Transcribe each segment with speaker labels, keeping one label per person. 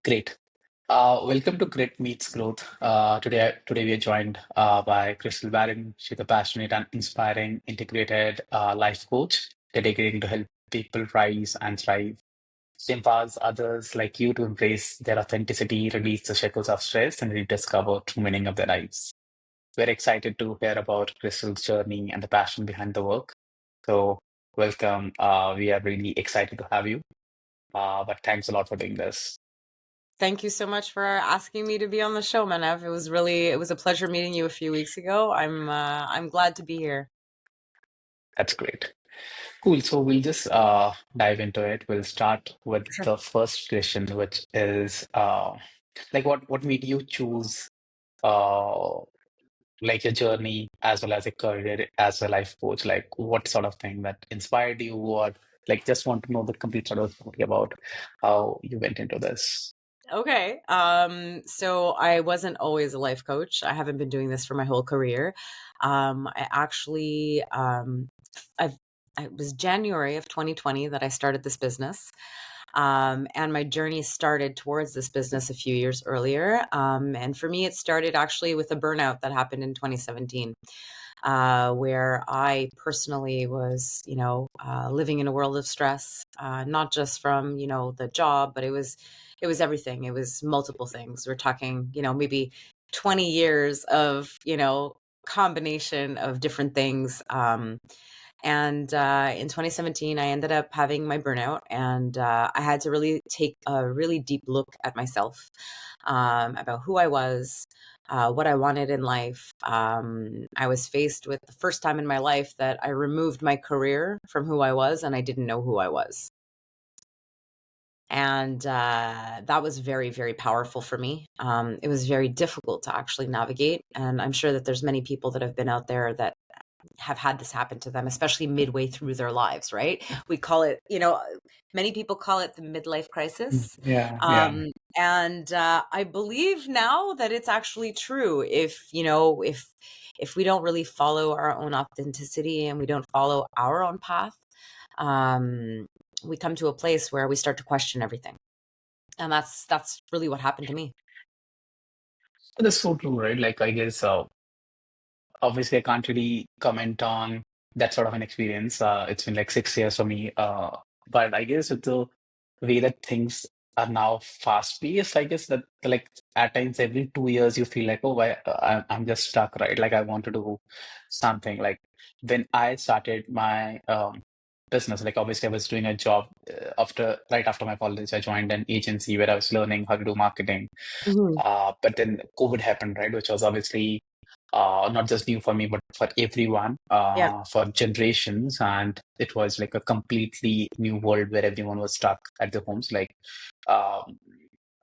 Speaker 1: Great. Welcome to Grit Meets Growth. Today we are joined by Crystal Baran. She's a passionate and inspiring integrated life coach dedicated to help people rise and thrive. She empowers others like you to embrace their authenticity, release the shackles of stress, and rediscover true meaning of their lives. We're excited to hear about Crystal's journey and the passion behind the work. So, welcome. We are really excited to have you. But thanks a lot for doing this.
Speaker 2: Thank you so much for asking me to be on the show, Manav. It was a pleasure meeting you a few weeks ago. I'm glad to be here.
Speaker 1: That's great. Cool. So we'll just dive into it. We'll start with
Speaker 2: Sure.
Speaker 1: the first question, which is like what made you choose uh like your journey as well as a career as a life coach? Like what sort of thing that inspired you, or like just want to know the complete sort of story about how you went into this.
Speaker 2: Okay. So I wasn't always a life coach. I haven't been doing this for my whole career. I actually, I've, it was January of 2020 that I started this business. And my journey started towards this business a few years earlier. And for me, it started actually with a burnout that happened in 2017. Where I personally was, living in a world of stress, not just from, the job, but it was everything. It was multiple things. We're talking, maybe 20 years of, combination of different things. And in 2017, I ended up having my burnout, and I had to really take a really deep look at myself, about who I was, what I wanted in life. I was faced with the first time in my life that I removed my career from who I was, and I didn't know who I was. And that was very, very powerful for me. It was very difficult to actually navigate. And I'm sure that there's many people that have been out there that have had this happen to them, especially midway through their lives, right? We call it, many people call it the midlife
Speaker 1: Mm.
Speaker 2: crisis.
Speaker 1: Yeah, yeah.
Speaker 2: And I believe now that it's actually true. If we don't really follow our own authenticity and we don't follow our own path, um, we come to a place where we start to question everything. And that's really what happened to me.
Speaker 1: That's so true, right? Like I guess obviously, I can't really comment on that sort of an experience. It's been like 6 years for me. But I guess with the way that things are now fast paced, I guess that like at times every 2 years you feel like, oh, I'm just stuck, right? Like I want to do something. Like when I started my business, like obviously I was doing a job right after my college. I joined an agency where I was learning how to do marketing.
Speaker 2: Hmm.
Speaker 1: But then COVID happened, right? Which was obviously not just new for me, but for everyone,
Speaker 2: Yeah.
Speaker 1: for generations. And it was like a completely new world where everyone was stuck at their homes. Like, um,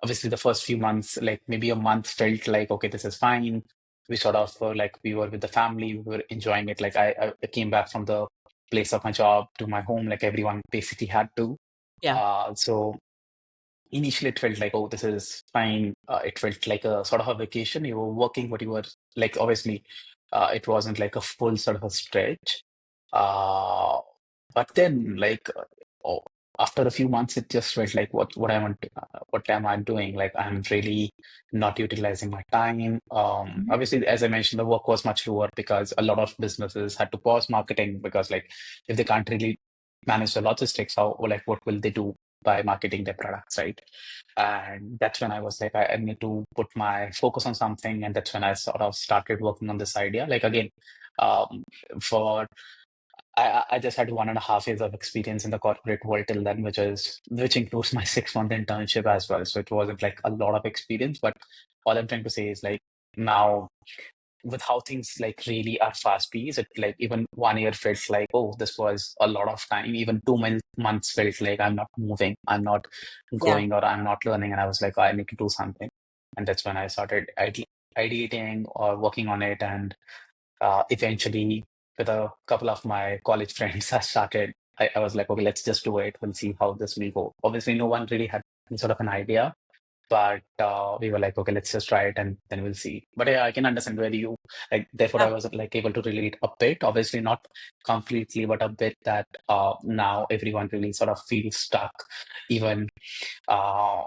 Speaker 1: obviously, the first few months, like maybe a month, felt like, okay, this is fine. We sort of like we were with the family, we were enjoying it. Like, I came back from the place of my job to my home, like everyone basically had to.
Speaker 2: Yeah.
Speaker 1: So initially it felt like, oh, this is fine. It felt like a sort of a vacation. You were working, but you were like, obviously, it wasn't like a full sort of a stretch. Uh, but then, like, oh, after a few months, it just felt like, what am I doing? Like, I'm really not utilizing my time.
Speaker 2: Mhm.
Speaker 1: Obviously, as I mentioned, the work was much lower because a lot of businesses had to pause marketing because, like, if they can't really manage the logistics, how, like, what will they do by marketing their products, right? And that's when I was like, I need to put my focus on something. And that's when I sort of started working on this idea. Like again, um, for I just had 1.5 years of experience in the corporate world till then, which includes my 6 month internship as well. So it wasn't like a lot of experience, but all I'm trying to say is like now with how things like really are fast paced, it like even 1 year felt like, oh, this was a lot of time. Even 2 months felt like I'm not moving, I'm not
Speaker 2: Yeah.
Speaker 1: growing, or I'm not learning. And I was like, I need to do something. And that's when I started ideating or working on it. And eventually, with a couple of my college friends, I was like, okay, let's just do it. We'll see how this will go. Obviously, no one really had any sort of an idea, but we were like, okay, let's just try it and then we'll see. But yeah, I can understand where you like. Therefore, I
Speaker 2: Yeah.
Speaker 1: was like able to relate a bit. Obviously, not completely, but a bit that now everyone really sort of feels stuck. Even uh,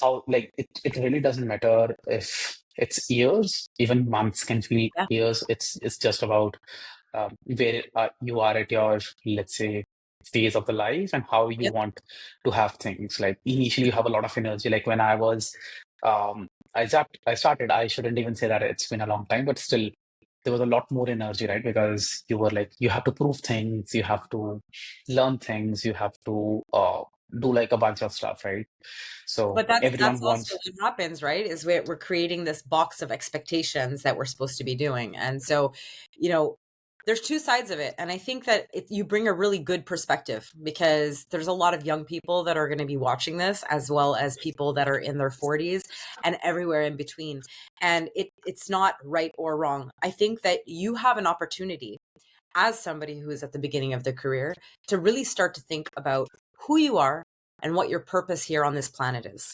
Speaker 1: how like it really doesn't matter if it's years, even months can feel
Speaker 2: Yeah.
Speaker 1: years. It's just about where you are at your, let's say, phase of the life and how you
Speaker 2: Yep.
Speaker 1: want to have things. Like initially, you have a lot of energy. Like when I was, um, I started. I shouldn't even say that it's been a long time, but still, there was a lot more energy, right? Because you were like, you have to prove things, you have to learn things, you have to do like a bunch of stuff, right? So
Speaker 2: But that's
Speaker 1: everyone
Speaker 2: also
Speaker 1: wants,
Speaker 2: what happens, right? Is we're creating this box of expectations that we're supposed to be doing. And so, you know, there's two sides of it. And I think that you bring a really good perspective because there's a lot of young people that are going to be watching this, as well as people that are in their 40s and everywhere in between. And it's not right or wrong. I think that you have an opportunity as somebody who is at the beginning of their career to really start to think about who you are and what your purpose here on this planet is.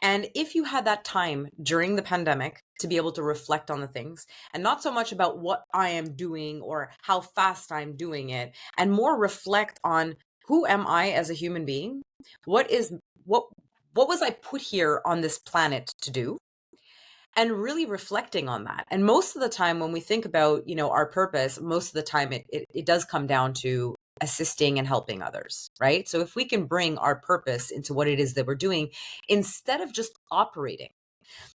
Speaker 2: And if you had that time during the pandemic to be able to reflect on the things and not so much about what I am doing or how fast I'm doing it, and more reflect on who am I as a human being? What is what what was I put here on this planet to do? And really reflecting on that. And most of the time when we think about, our purpose, most of the time it does come down to assisting and helping others, right? So if we can bring our purpose into what it is that we're doing instead of just operating.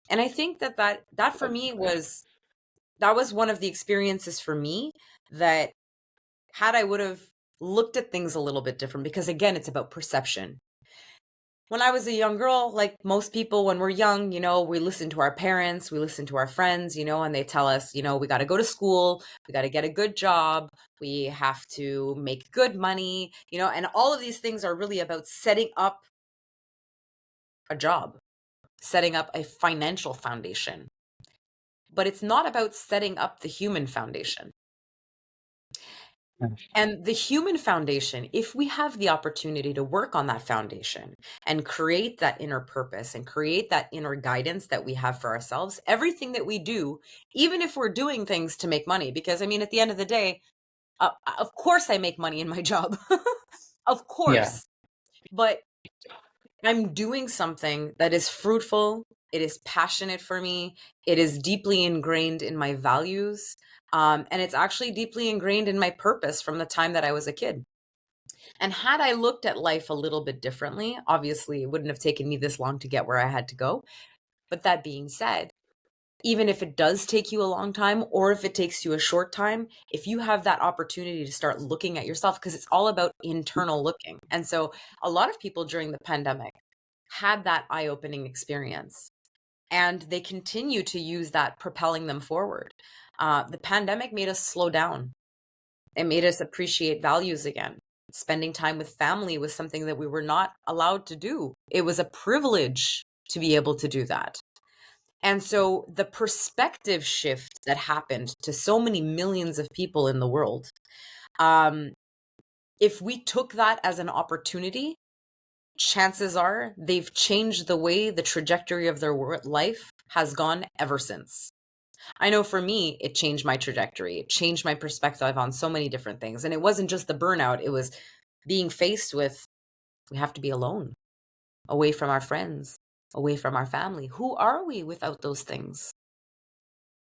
Speaker 2: And I think that for me was one of the experiences for me that had I would have looked at things a little bit different, because again, it's about perception. When I was a young girl, like most people, when we're young, we listen to our parents, we listen to our friends, and they tell us, we got to go to school, we got to get a good job, we have to make good money, and all of these things are really about setting up a job, setting up a financial foundation. But it's not about setting up the human foundation. And the human foundation, if we have the opportunity to work on that foundation and create that inner purpose and create that inner guidance that we have for ourselves, everything that we do, even if we're doing things to make money, because I mean, at the end of the day, of course I make money in my job, of
Speaker 1: yeah.
Speaker 2: course, but I'm doing something that is fruitful. It is passionate for me. It is deeply ingrained in my values. And it's actually deeply ingrained in my purpose from the time that I was a kid. And had I looked at life a little bit differently, obviously it wouldn't have taken me this long to get where I had to go. But that being said, even if it does take you a long time or if it takes you a short time, if you have that opportunity to start looking at yourself, because it's all about internal looking. And so a lot of people during the pandemic had that eye-opening experience and they continue to use that propelling them forward. The pandemic made us slow down. It made us appreciate values again. Spending time with family was something that we were not allowed to do. It was a privilege to be able to do that. And so the perspective shift that happened to so many millions of people in the world, um, if we took that as an opportunity, chances are they've changed the way the trajectory of their life has gone ever since. I know for me, it changed my trajectory. It changed my perspective on so many different things. And it wasn't just the burnout, it was being faced with we have to be alone, away from our friends, away from our family. Who are we without those things?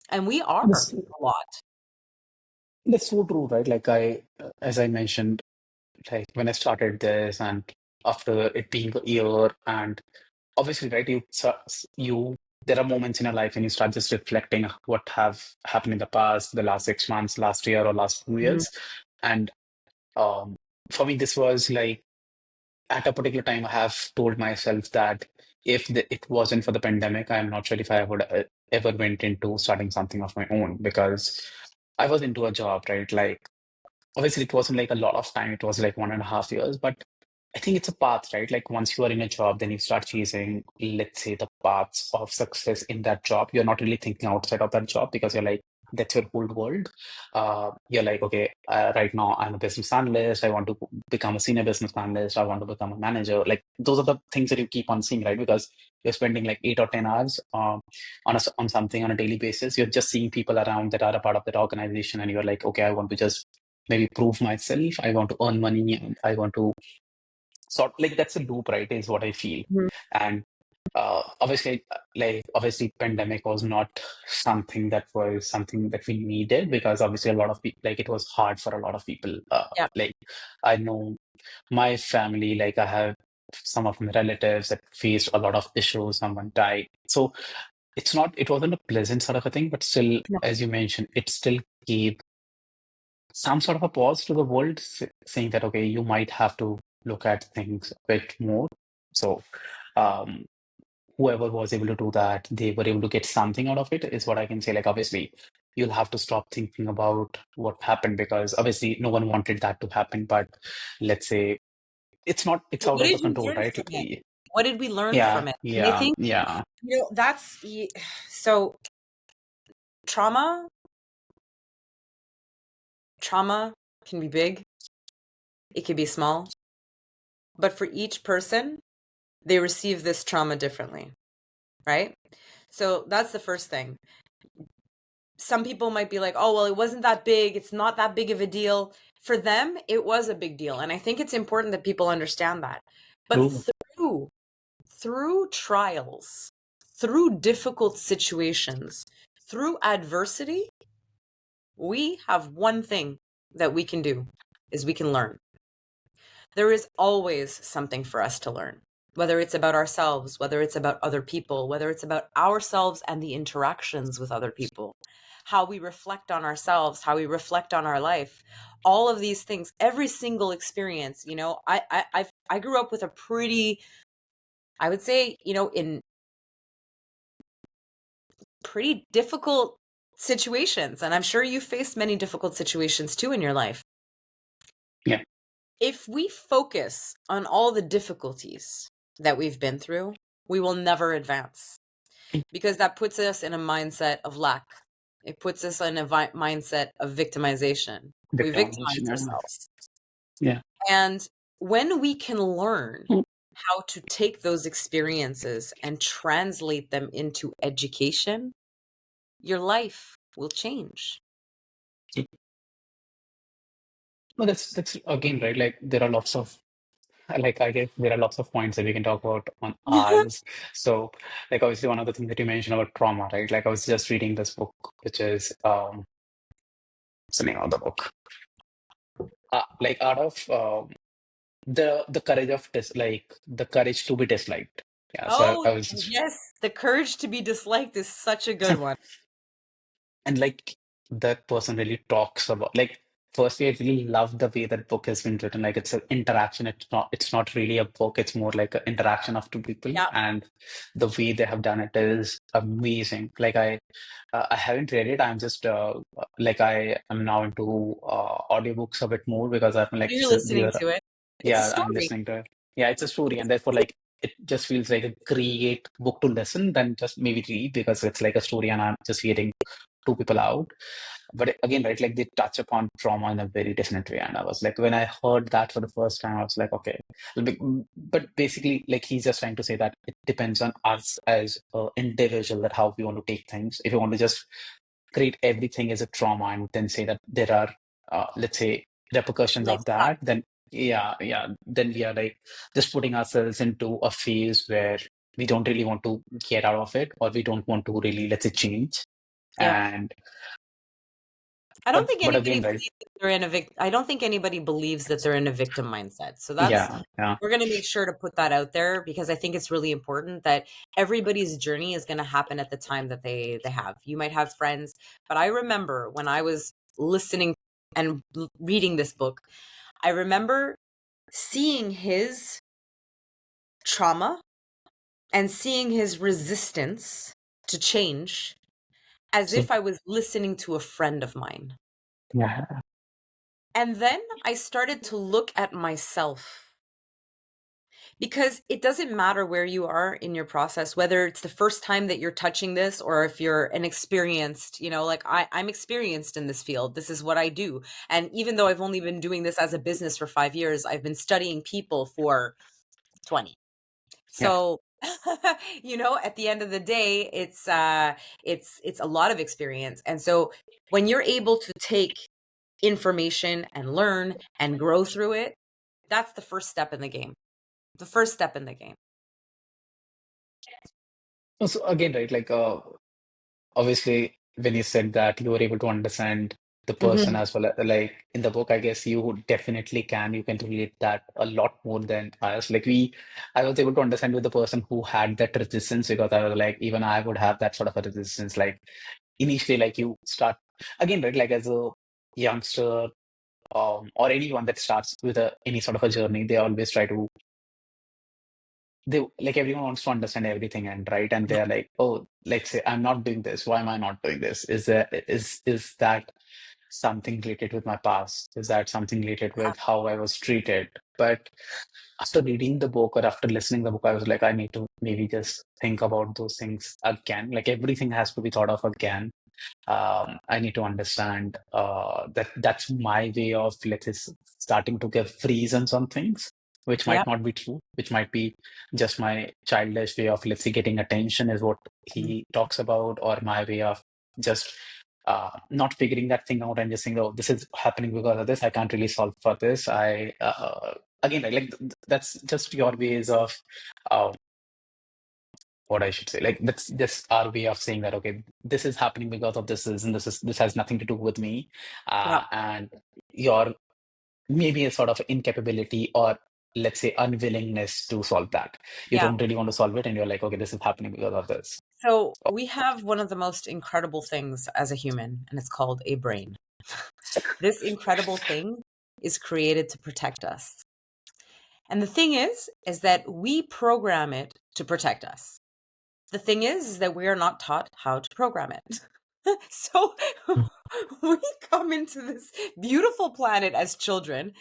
Speaker 2: And we are
Speaker 1: That's,
Speaker 2: a lot.
Speaker 1: that's so true, right? Like as I mentioned, like when I started this and after it being a year and obviously, right, you there are moments in your life when you start just reflecting what have happened in the past, the last 6 months, last year, or last two
Speaker 2: Mhm.
Speaker 1: years. And um, for me, this was like at a particular time, I have told myself that if it wasn't for the pandemic, I'm not sure if I would ever went into starting something of my own because I was into a job, right? Like obviously it wasn't like a lot of time, it was like 1.5 years, but I think it's a path, right? Like once you are in a job, then you start chasing, let's say, the paths of success in that job. You're not really thinking outside of that job because you're like, that's your whole world. You're like, okay, right now I'm a business analyst. I want to become a senior business analyst. I want to become a manager. Like those are the things that you keep on seeing, right? Because you're spending like 8 or 10 hours on something on a daily basis. You're just seeing people around that are a part of that organization, and you're like, okay, I want to just maybe prove myself. I want to earn money, and I want to sort like that's a loop, right? Is what I feel.
Speaker 2: Mhm.
Speaker 1: And Obviously, obviously pandemic was not something that we needed, because obviously a lot of people, like, it was hard for a lot of people.
Speaker 2: Yeah.
Speaker 1: Like, I know my family, like, I have some of my relatives that faced a lot of issues, someone died. So it wasn't a pleasant sort of a thing, but still,
Speaker 2: No.
Speaker 1: as you mentioned, it still gave some sort of a pause to the world, saying that, okay, you might have to look at things a bit more. So, um, whoever was able to do that, they were able to get something out of it, is what I can say. Like, obviously, you'll have to stop thinking about what happened, because obviously no one wanted that to happen. But let's say it's
Speaker 2: But
Speaker 1: out
Speaker 2: what
Speaker 1: of the
Speaker 2: did you
Speaker 1: control,
Speaker 2: learn
Speaker 1: right?
Speaker 2: from it? What did we learn
Speaker 1: Yeah,
Speaker 2: from it? And I
Speaker 1: yeah,
Speaker 2: think,
Speaker 1: yeah.
Speaker 2: that's so trauma, trauma can be big, it can be small, but for each person, they receive this trauma differently, right? So that's the first thing. Some people might be like, oh, well, it wasn't that big. It's not that big of a deal. For them, it was a big deal. And I think it's important that people understand that. But
Speaker 1: True.
Speaker 2: through trials, through difficult situations, through adversity, we have one thing that we can do is we can learn. There is always something for us to learn, whether it's about ourselves, whether it's about other people, whether it's about ourselves and the interactions with other people, how we reflect on ourselves, how we reflect on our life, all of these things, every single experience. I grew up with a pretty, I would say, in pretty difficult situations, and I'm sure you faced many difficult situations too in your life.
Speaker 1: Yeah.
Speaker 2: If we focus on all the difficulties that we've been through, we will never advance, because that puts us in a mindset of lack. It puts us in a mindset of victimization. We victimize
Speaker 1: Victimization. Yeah.
Speaker 2: ourselves.
Speaker 1: Yeah.
Speaker 2: And when we can learn how to take those experiences and translate them into education, your life will change.
Speaker 1: No, that's again right. Like, there are lots of, like, I guess there are lots of points that we can talk about on ours. So, like, obviously one of the things that you mentioned about trauma, right? Like, I was just reading this book, which is what's the name of the book? Like, out of the courage of the courage to be disliked. Yeah. So
Speaker 2: Oh,
Speaker 1: I was just
Speaker 2: yes. The courage to be disliked is such a good one.
Speaker 1: and like, that person really talks about, like, firstly, I really love the way that book has been written. Like, it's an interaction. It's not really a book, it's more like an interaction of two people,
Speaker 2: Yeah.
Speaker 1: and the way they have done it is amazing. Like, I haven't read it. I'm just like, I am now into audiobooks a bit more, because I've been like,
Speaker 2: You're
Speaker 1: these
Speaker 2: listening
Speaker 1: are,
Speaker 2: to it. It's a
Speaker 1: yeah, I'm
Speaker 2: story.
Speaker 1: listening to it. Yeah, it's a story, and therefore, like, it just feels like a great book to listen than just maybe read, because it's like a story and I'm just hearing two people out. But again, right, like, they touch upon trauma in a very different way. And I was like, when I heard that for the first time, I was like, okay. But basically, like, he's just trying to say that it depends on us as an individual, that how we want to take things. If you want to just create everything as a trauma and then say that there are, let's say, repercussions
Speaker 2: Life
Speaker 1: of that,
Speaker 2: sucks.
Speaker 1: then yeah, yeah, then we are like just putting ourselves into a phase where we don't really want to get out of it, or we don't want to really, let's say, change.
Speaker 2: Yeah.
Speaker 1: And
Speaker 2: I don't
Speaker 1: but
Speaker 2: think
Speaker 1: but
Speaker 2: anybody
Speaker 1: again, right?
Speaker 2: believes that they're in a I don't think anybody believes that they're in a victim mindset. So that's
Speaker 1: Yeah, yeah,
Speaker 2: we're going to make sure to put that out there, because I think it's really important that everybody's journey is going to happen at the time that they have. You might have friends, but I remember when I was listening and reading this book, I remember seeing his trauma and seeing his resistance to change as
Speaker 1: so
Speaker 2: if I was listening to a friend of mine.
Speaker 1: yeah,
Speaker 2: And then I started to look at myself, because it doesn't matter where you are in your process, whether it's the first time that you're touching this, or if you're an experienced, like I'm experienced in this field. This is what I do. And even though I've only been doing this as a business for 5 years, I've been studying people for 20.
Speaker 1: yeah.
Speaker 2: So, at the end of the day, it's a lot of experience. And so when you're able to take information and learn and grow through it, that's the first step in the game. The first step in the game.
Speaker 1: So again, right, like obviously when you said that you were able to understand the person
Speaker 2: Hmm.
Speaker 1: as well, like in the book, I guess you definitely can. You can relate that a lot more than us. Like I was able to understand with the person who had that resistance because I was like, even I would have that sort of a resistance. Like initially, like you start again, right, like as a youngster, or anyone that starts with any sort of a journey, they always try to they like everyone wants to understand everything and right and they're like, oh, let's say I'm not doing this, why am I not doing this? Is that something related with my past? Is that something related with how I was treated? But after reading the book or after listening the book, I was like, I need to maybe just think about those things again. Like everything has to be thought of again. I need to understand that that's my way of, let's say, starting to give reasons on things, which
Speaker 2: Yeah.
Speaker 1: might not be true, which might be just my childish way of, let's say, getting attention is what he talks about, or my way of just not figuring that thing out and just saying, oh, this is happening because of this. I can't really solve for this. Again, that's just your ways of uh, what I should say. Like that's just our way of saying that okay, this is happening because of this, and this has nothing to do with me,
Speaker 2: Yeah.
Speaker 1: and your maybe a sort of incapability or let's say unwillingness to solve that. You
Speaker 2: Yeah.
Speaker 1: don't really want to solve it, and you're like, okay, this is happening because of this.
Speaker 2: So we have one of the most incredible things as a human, and it's called a brain. This incredible thing is created to protect us. And the thing is that we program it to protect us. The thing is that we are not taught how to program it. So we come into this beautiful planet as children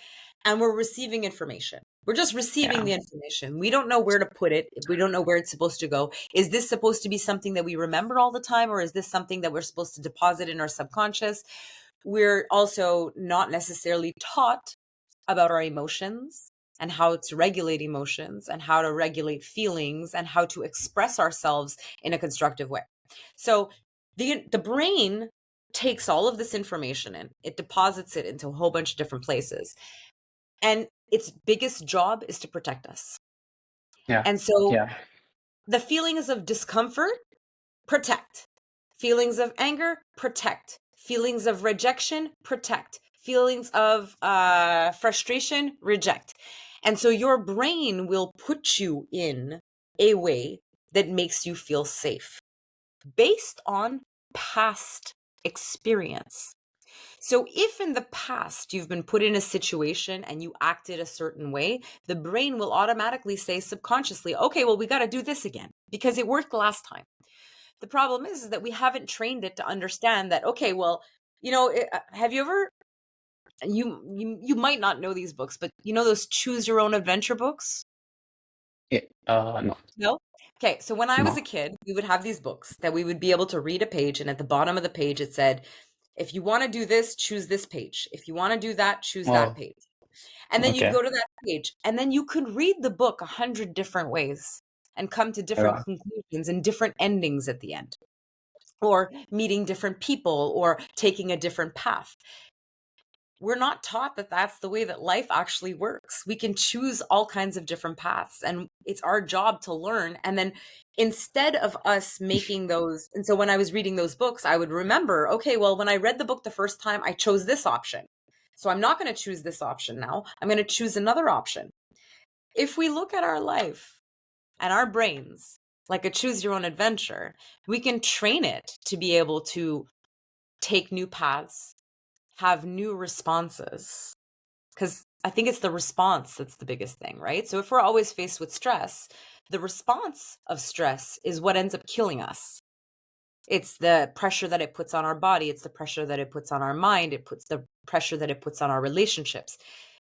Speaker 2: and we're receiving information. We're just receiving
Speaker 1: Yeah,
Speaker 2: the information. We don't know where to put it. We don't know where it's supposed to go. Is this supposed to be something that we remember all the time, or is this something that we're supposed to deposit in our subconscious? We're also not necessarily taught about our emotions and how to regulate emotions and how to regulate feelings and how to express ourselves in a constructive way. So the brain takes all of this information in, it deposits it into a whole bunch of different places. And its biggest job is to protect us.
Speaker 1: yeah,
Speaker 2: And so
Speaker 1: yeah.
Speaker 2: the feelings of discomfort, protect. Feelings of anger, protect. Feelings of rejection, protect. Feelings of frustration, reject. And so your brain will put you in a way that makes you feel safe based on past experience. So, if in the past you've been put in a situation and you acted a certain way, the brain will automatically say subconsciously, okay, well, we got to do this again because it worked last time. The problem is that we haven't trained it to understand that, okay, well, have you ever, you might not know these books, but you know those choose your own adventure books?
Speaker 1: Yeah. No,
Speaker 2: No? Okay, so when I was
Speaker 1: no.
Speaker 2: a kid, we would have these books that we would be able to read a page, and at the bottom of the page it said, if you want to do this, choose this page. If you want to do that, choose that
Speaker 1: Oh,
Speaker 2: page. And then you'd
Speaker 1: okay.
Speaker 2: go to that page, and then you could read the book 100 different ways and come to different
Speaker 1: Yeah.
Speaker 2: conclusions and different endings at the end, or meeting different people, or taking a different path. We're not taught that that's the way that life actually works. We can choose all kinds of different paths, and it's our job to learn. And then instead of us making those, and so when I was reading those books, I would remember, okay, well, when I read the book the first time, I chose this option. So I'm not going to choose this option now. I'm going to choose another option. If we look at our life and our brains like a choose your own adventure, we can train it to be able to take new paths, have new responses, because I think it's the response that's the biggest thing, right? So if we're always faced with stress, the response of stress is what ends up killing us. It's the pressure that it puts on our body, it's the pressure that it puts on our mind, it puts the pressure that it puts on our relationships.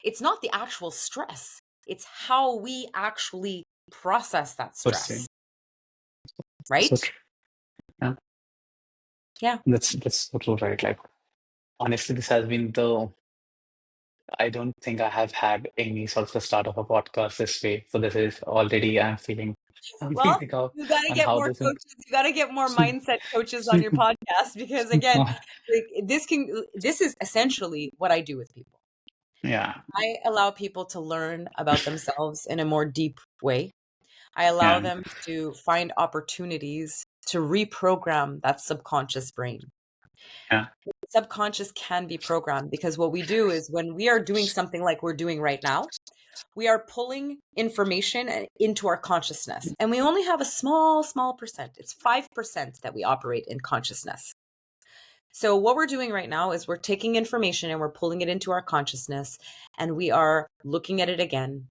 Speaker 2: It's not the actual stress, it's how we actually process that
Speaker 1: Per se.
Speaker 2: stress,
Speaker 1: So
Speaker 2: right?
Speaker 1: true. Yeah.
Speaker 2: Yeah.
Speaker 1: That's so true, right? Like honestly, this has been the I don't think I have had any sort of the start of a podcast this way. So this is already I'm feeling
Speaker 2: Well,
Speaker 1: amazing how
Speaker 2: you got to
Speaker 1: and
Speaker 2: get
Speaker 1: how
Speaker 2: more
Speaker 1: this is.
Speaker 2: coaches. You got to get more mindset coaches on your podcast because again, like this is essentially what I do with people.
Speaker 1: Yeah.
Speaker 2: I allow people to learn about themselves in a more deep way. I allow
Speaker 1: Yeah.
Speaker 2: them to find opportunities to reprogram that subconscious brain.
Speaker 1: Yeah.
Speaker 2: Subconscious can be programmed because what we do is when we are doing something like we're doing right now, we are pulling information into our consciousness. And we only have a small percent. It's 5% that we operate in consciousness. So what we're doing right now is we're taking information and we're pulling it into our consciousness, and we are looking at it again,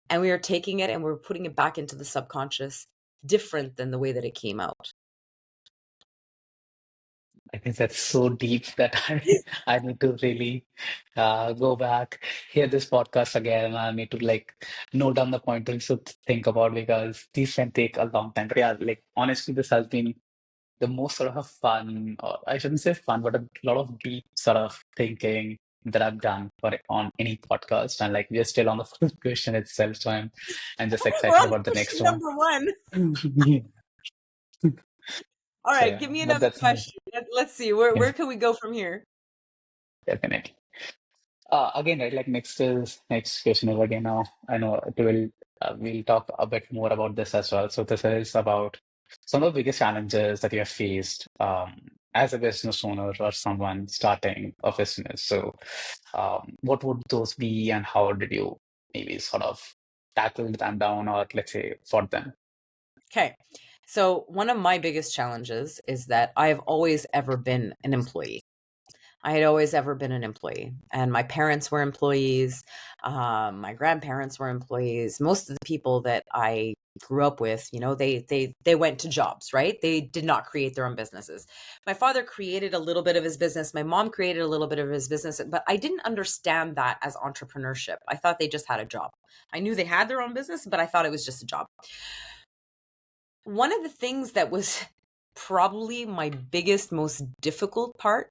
Speaker 2: and we are taking it and we're putting it back into the subconscious, different than the way that it came out.
Speaker 1: I think that's so deep that I need to really go back, hear this podcast again, and I need to like note down the pointers to think about because these can take a long time. But yeah, like honestly, this has been the most sort of fun, or I shouldn't say fun, but a lot of deep sort of thinking that I've done for on any podcast. And like we're still on the first question itself, so I'm just
Speaker 2: We're
Speaker 1: excited
Speaker 2: on
Speaker 1: about the
Speaker 2: question
Speaker 1: next one.
Speaker 2: number one. All
Speaker 1: So
Speaker 2: right,
Speaker 1: yeah,
Speaker 2: give me
Speaker 1: but
Speaker 2: another
Speaker 1: that's
Speaker 2: question. Let's see. Where
Speaker 1: yeah,
Speaker 2: can we go from here?
Speaker 1: definitely. Again, right, like next question is again now. I know it will we'll talk a bit more about this as well. So this is about some of the biggest challenges that you have faced as a business owner or someone starting a business. So what would those be, and how did you maybe sort of tackle them down, or let's say fought them?
Speaker 2: Okay. So, one of my biggest challenges is that I've always ever been an employee. I had always ever been an employee, and my parents were employees. My grandparents were employees. Most of the people that I grew up with, they went to jobs, right? They did not create their own businesses. My father created a little bit of his business. My mom created a little bit of his business, but I didn't understand that as entrepreneurship. I thought they just had a job. I knew they had their own business, but I thought it was just a job. One of the things that was probably my biggest, most difficult part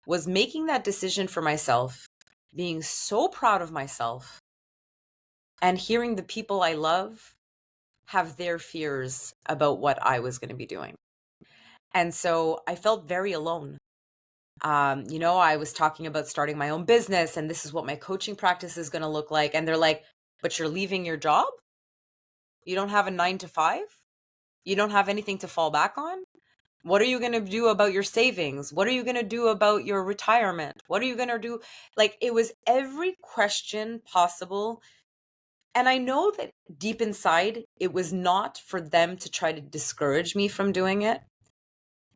Speaker 2: was making that decision for myself, being so proud of myself, and hearing the people I love have their fears about what I was going to be doing. And so I felt very alone. I was talking about starting my own business, and this is what my coaching practice is going to look like. And they're like, but you're leaving your job? You don't have a 9 to 5? You don't have anything to fall back on? What are you going to do about your savings? What are you going to do about your retirement? What are you going to do? Like, it was every question possible. And I know that deep inside, it was not for them to try to discourage me from doing it,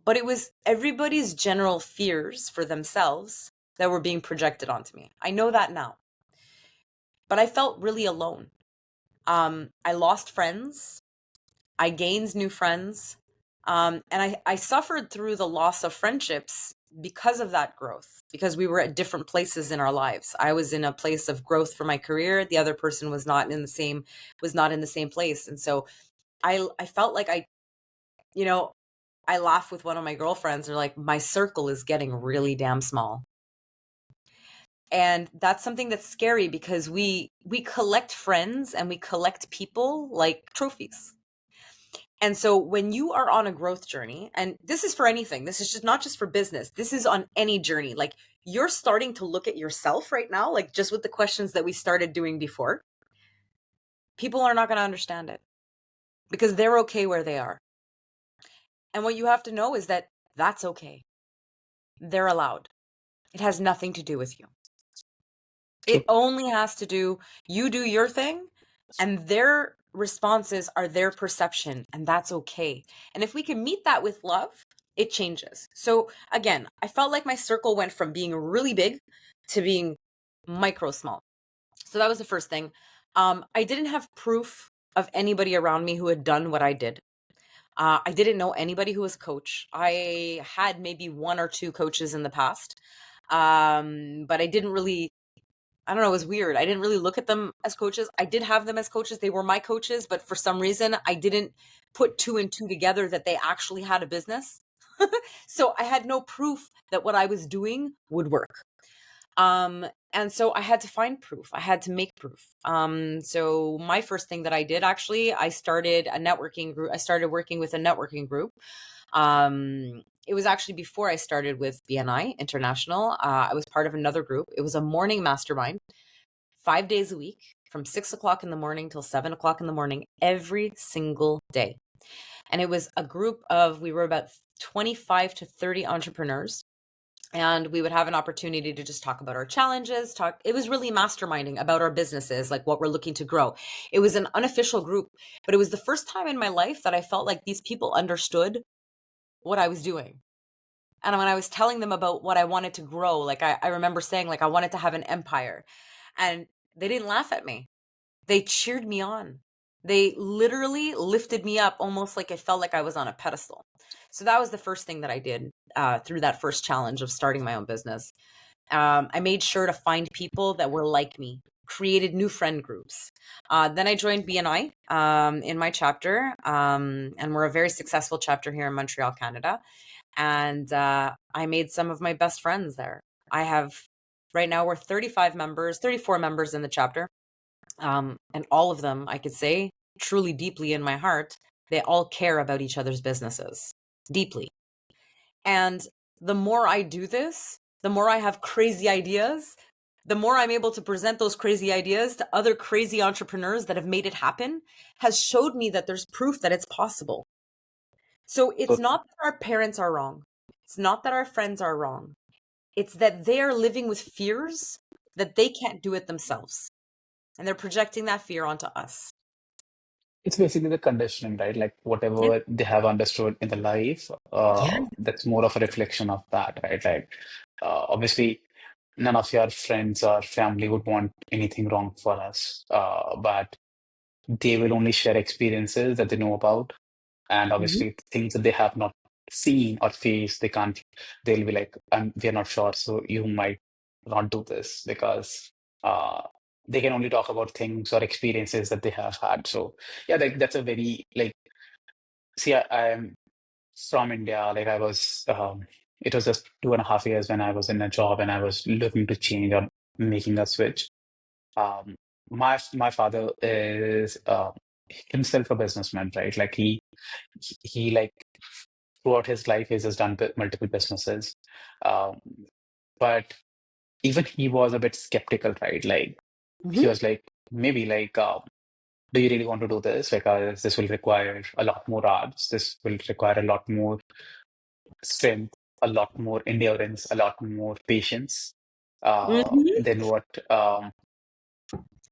Speaker 2: but it was everybody's general fears for themselves that were being projected onto me. I know that now, but I felt really alone. I lost friends. I gained new friends. And I suffered through the loss of friendships because of that growth, because we were at different places in our lives. I was in a place of growth for my career. The other person was not in the same place. And so I felt like you know, I laugh with one of my girlfriends. They're like, my circle is getting really damn small. And that's something that's scary because we collect friends and we collect people like trophies. And so when you are on a growth journey, and this is for anything, this is just not just for business, this is on any journey. Like, you're starting to look at yourself right now, like just with the questions that we started doing before, people are not going to understand it because they're okay where they are. And what you have to know is that that's okay. They're allowed. It has nothing to do with you. It
Speaker 1: True.
Speaker 2: only has to do, you do your thing, and their responses are their perception, and that's okay. And if we can meet that with love, it changes. So again, I felt like my circle went from being really big to being micro small. So that was the first thing. I didn't have proof of anybody around me who had done what I did. I didn't know anybody who was a coach. I had maybe one or two coaches in the past, but I don't know, it was weird. I didn't really look at them as coaches. I did have them as coaches. They were my coaches, but for some reason, I didn't put two and two together that they actually had a business. So I had no proof that what I was doing would work. And so I had to find proof. I had to make proof. So my first thing that I did, actually, I started a networking group. I started working with a networking group. It was actually before I started with BNI International. I was part of another group. It was a morning mastermind, 5 days a week from 6 o'clock in the morning till 7 o'clock in the morning every single day. And it was a group of, we were about 25 to 30 entrepreneurs. And we would have an opportunity to just talk about our challenges, it was really masterminding about our businesses, like what we're looking to grow. It was an unofficial group, but it was the first time in my life that I felt like these people understood what I was doing. And when I was telling them about what I wanted to grow, like I remember saying, like, I wanted to have an empire. And they didn't laugh at me. They cheered me on. They literally lifted me up almost like it felt like I was on a pedestal. So that was the first thing that I did through that first challenge of starting my own business. I made sure to find people that were like me, created new friend groups. Then I joined BNI in my chapter, and we're a very successful chapter here in Montreal, Canada. And I made some of my best friends there. I have, right now, we're 35 members, 34 members in the chapter. And all of them, I could say, truly deeply in my heart, they all care about each other's businesses deeply. And the more I do this, the more I have crazy ideas, the more I'm able to present those crazy ideas to other crazy entrepreneurs that have made it happen, has showed me that there's proof that it's possible. So it's
Speaker 1: So
Speaker 2: not that our parents are wrong. It's not that our friends are wrong. It's that they are living with fears that they can't do it themselves. And they're projecting that fear onto us.
Speaker 1: it's basically the conditioning, right? Like
Speaker 2: Yeah.
Speaker 1: whatever they have understood in the life,
Speaker 2: Yeah.
Speaker 1: that's more of a reflection of that, right? Like obviously, none of your friends or family would want anything wrong for us, but they will only share experiences that they know about, and
Speaker 2: Mhm.
Speaker 1: obviously things that they have not seen or faced, they can't. They'll be like, "We're not sure, so you might not do this," because uh, they can only talk about things or experiences that they have had. So yeah, like that's a very like. See, I am from India. Like I was, it was just 2.5 years when I was in a job and I was looking to change or making a switch. Um, my father is himself a businessman, right? Like he like throughout his life he's just done multiple businesses. Um, but even he was a bit skeptical, right? Like he
Speaker 2: Mhm.
Speaker 1: was like, maybe like, do you really want to do this? Because this will require a lot more hours. This will require a lot more strength, a lot more endurance, a lot more patience
Speaker 2: Mhm.
Speaker 1: than what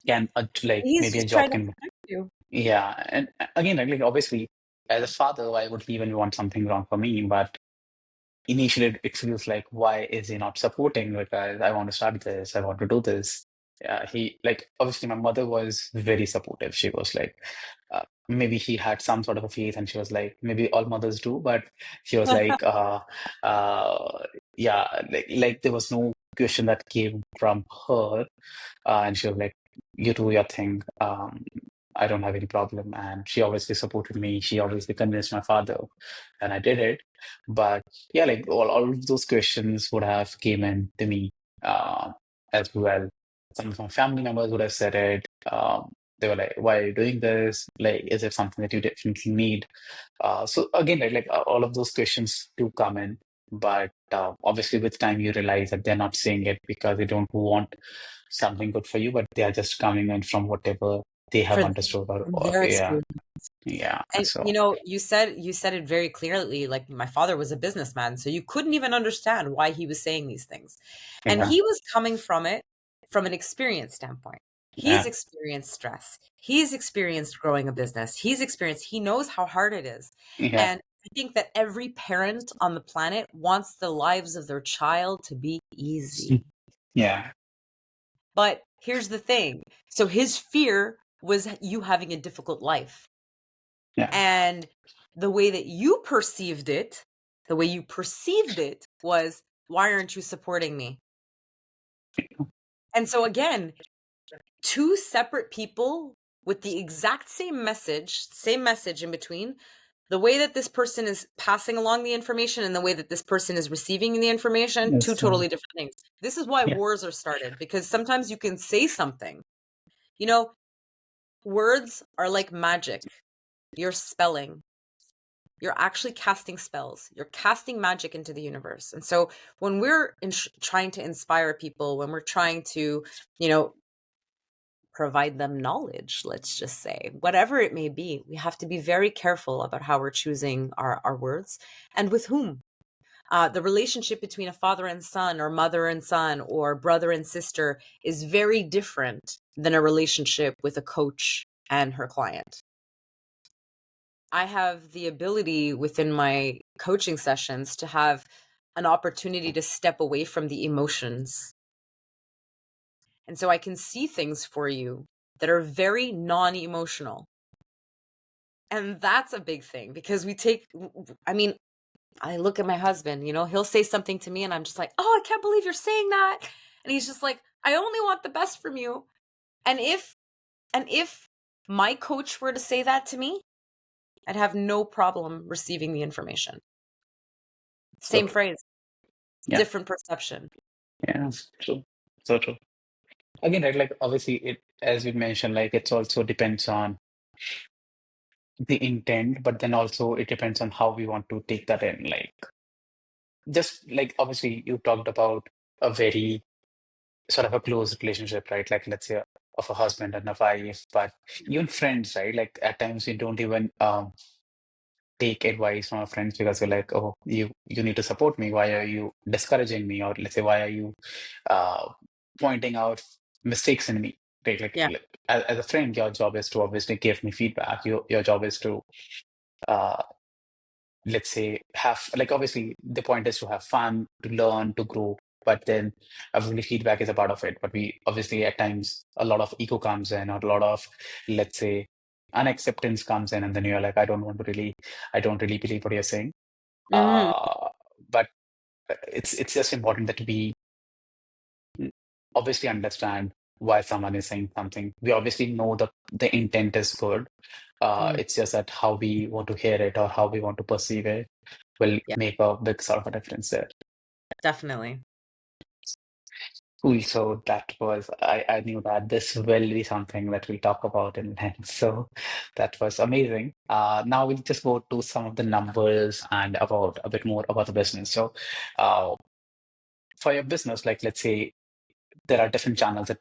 Speaker 1: can like
Speaker 2: He's
Speaker 1: maybe a
Speaker 2: just
Speaker 1: job
Speaker 2: trying to
Speaker 1: can.
Speaker 2: protect you.
Speaker 1: Yeah, and again, like obviously, as a father, I would even want something wrong for me, but initially it feels like, why is he not supporting? Because I want to start this, I want to do this. Yeah, he like obviously my mother was very supportive. She was like, maybe he had some sort of a faith, and she was like, maybe all mothers do, but she was like, yeah, like there was no question that came from her, and she was like, "You do your thing. I don't have any problem." And she obviously supported me. She obviously convinced my father, and I did it. But yeah, like all of those questions would have came in to me uh, as well. Some of my family members would have said it. They were like, "Why are you doing this? Like, is it something that you definitely need?" So again, like all of those questions do come in, but obviously with time you realize that they're not saying it because they don't want something good for you, but they are just coming in from whatever they have
Speaker 2: For
Speaker 1: understood or
Speaker 2: their
Speaker 1: yeah,
Speaker 2: experience.
Speaker 1: yeah.
Speaker 2: And
Speaker 1: So
Speaker 2: you said it very clearly, like my father was a businessman, so you couldn't even understand why he was saying these things. And
Speaker 1: yeah,
Speaker 2: he was coming from it from an experience standpoint. He's
Speaker 1: yeah,
Speaker 2: experienced stress. He's experienced growing a business. He knows how hard it is.
Speaker 1: yeah,
Speaker 2: And I think that every parent on the planet wants the lives of their child to be easy.
Speaker 1: yeah,
Speaker 2: But here's the thing. So his fear was you having a difficult life.
Speaker 1: yeah,
Speaker 2: And the way that you perceived it, the way you perceived it was, why aren't you supporting me? And so again, two separate people with the exact same message in between. The way that this person is passing along the information and the way that this person is receiving the information, two
Speaker 1: yes,
Speaker 2: totally different things. This is why
Speaker 1: yeah,
Speaker 2: wars are started, because sometimes you can say something. You know, words are like magic. You're spelling. You're actually casting spells. You're casting magic into the universe. And so when we're trying to inspire people, when we're trying to, you know, provide them knowledge, let's just say, whatever it may be. We have to be very careful about how we're choosing our words and with whom. The relationship between a father and son, or mother and son, or brother and sister is very different than a relationship with a coach and her client. I have the ability within my coaching sessions to have an opportunity to step away from the emotions. And so I can see things for you that are very non emotional. And that's a big thing because I mean, I look at my husband, he'll say something to me and I'm just like, oh, I can't believe you're saying that. And he's just like, I only want the best from you. And if my coach were to say that to me, I'd have no problem receiving the information.
Speaker 1: So
Speaker 2: Same
Speaker 1: true.
Speaker 2: phrase,
Speaker 1: Yeah.
Speaker 2: different perception.
Speaker 1: Yeah. True. So true. Again, right, like obviously it, as we mentioned, like it's also depends on the intent, but then also it depends on how we want to take that in. Like just like obviously you talked about a very sort of a close relationship, right? Like let's say of a husband and a wife, but even friends, right? Like at times we don't even take advice from our friends because we're like, oh, you need to support me. Why are you discouraging me? Or let's say, why are you uh, pointing out mistakes in me? Right?
Speaker 2: Yeah.
Speaker 1: As a friend, your job is to obviously give me feedback. Your job is to uh, let's say have like obviously the point is to have fun, to learn, to grow. But then obviously feedback is a part of it. But we obviously at times a lot of ego comes in, or a lot of, let's say, unacceptance comes in, and then you're like, I don't really believe what you're saying.
Speaker 2: Hmm.
Speaker 1: But it's just important that we obviously understand why someone is saying something. We obviously know the intent is good. It's just that how we want to hear it or how we want to perceive it will
Speaker 2: Yeah,
Speaker 1: make a big sort of a difference there.
Speaker 2: definitely.
Speaker 1: Cool. So that was, I knew that this will be something that we'll talk about in length. So that was amazing. Now we'll just go to some of the numbers and about a bit more about the business. So uh, for your business, like let's say there are different channels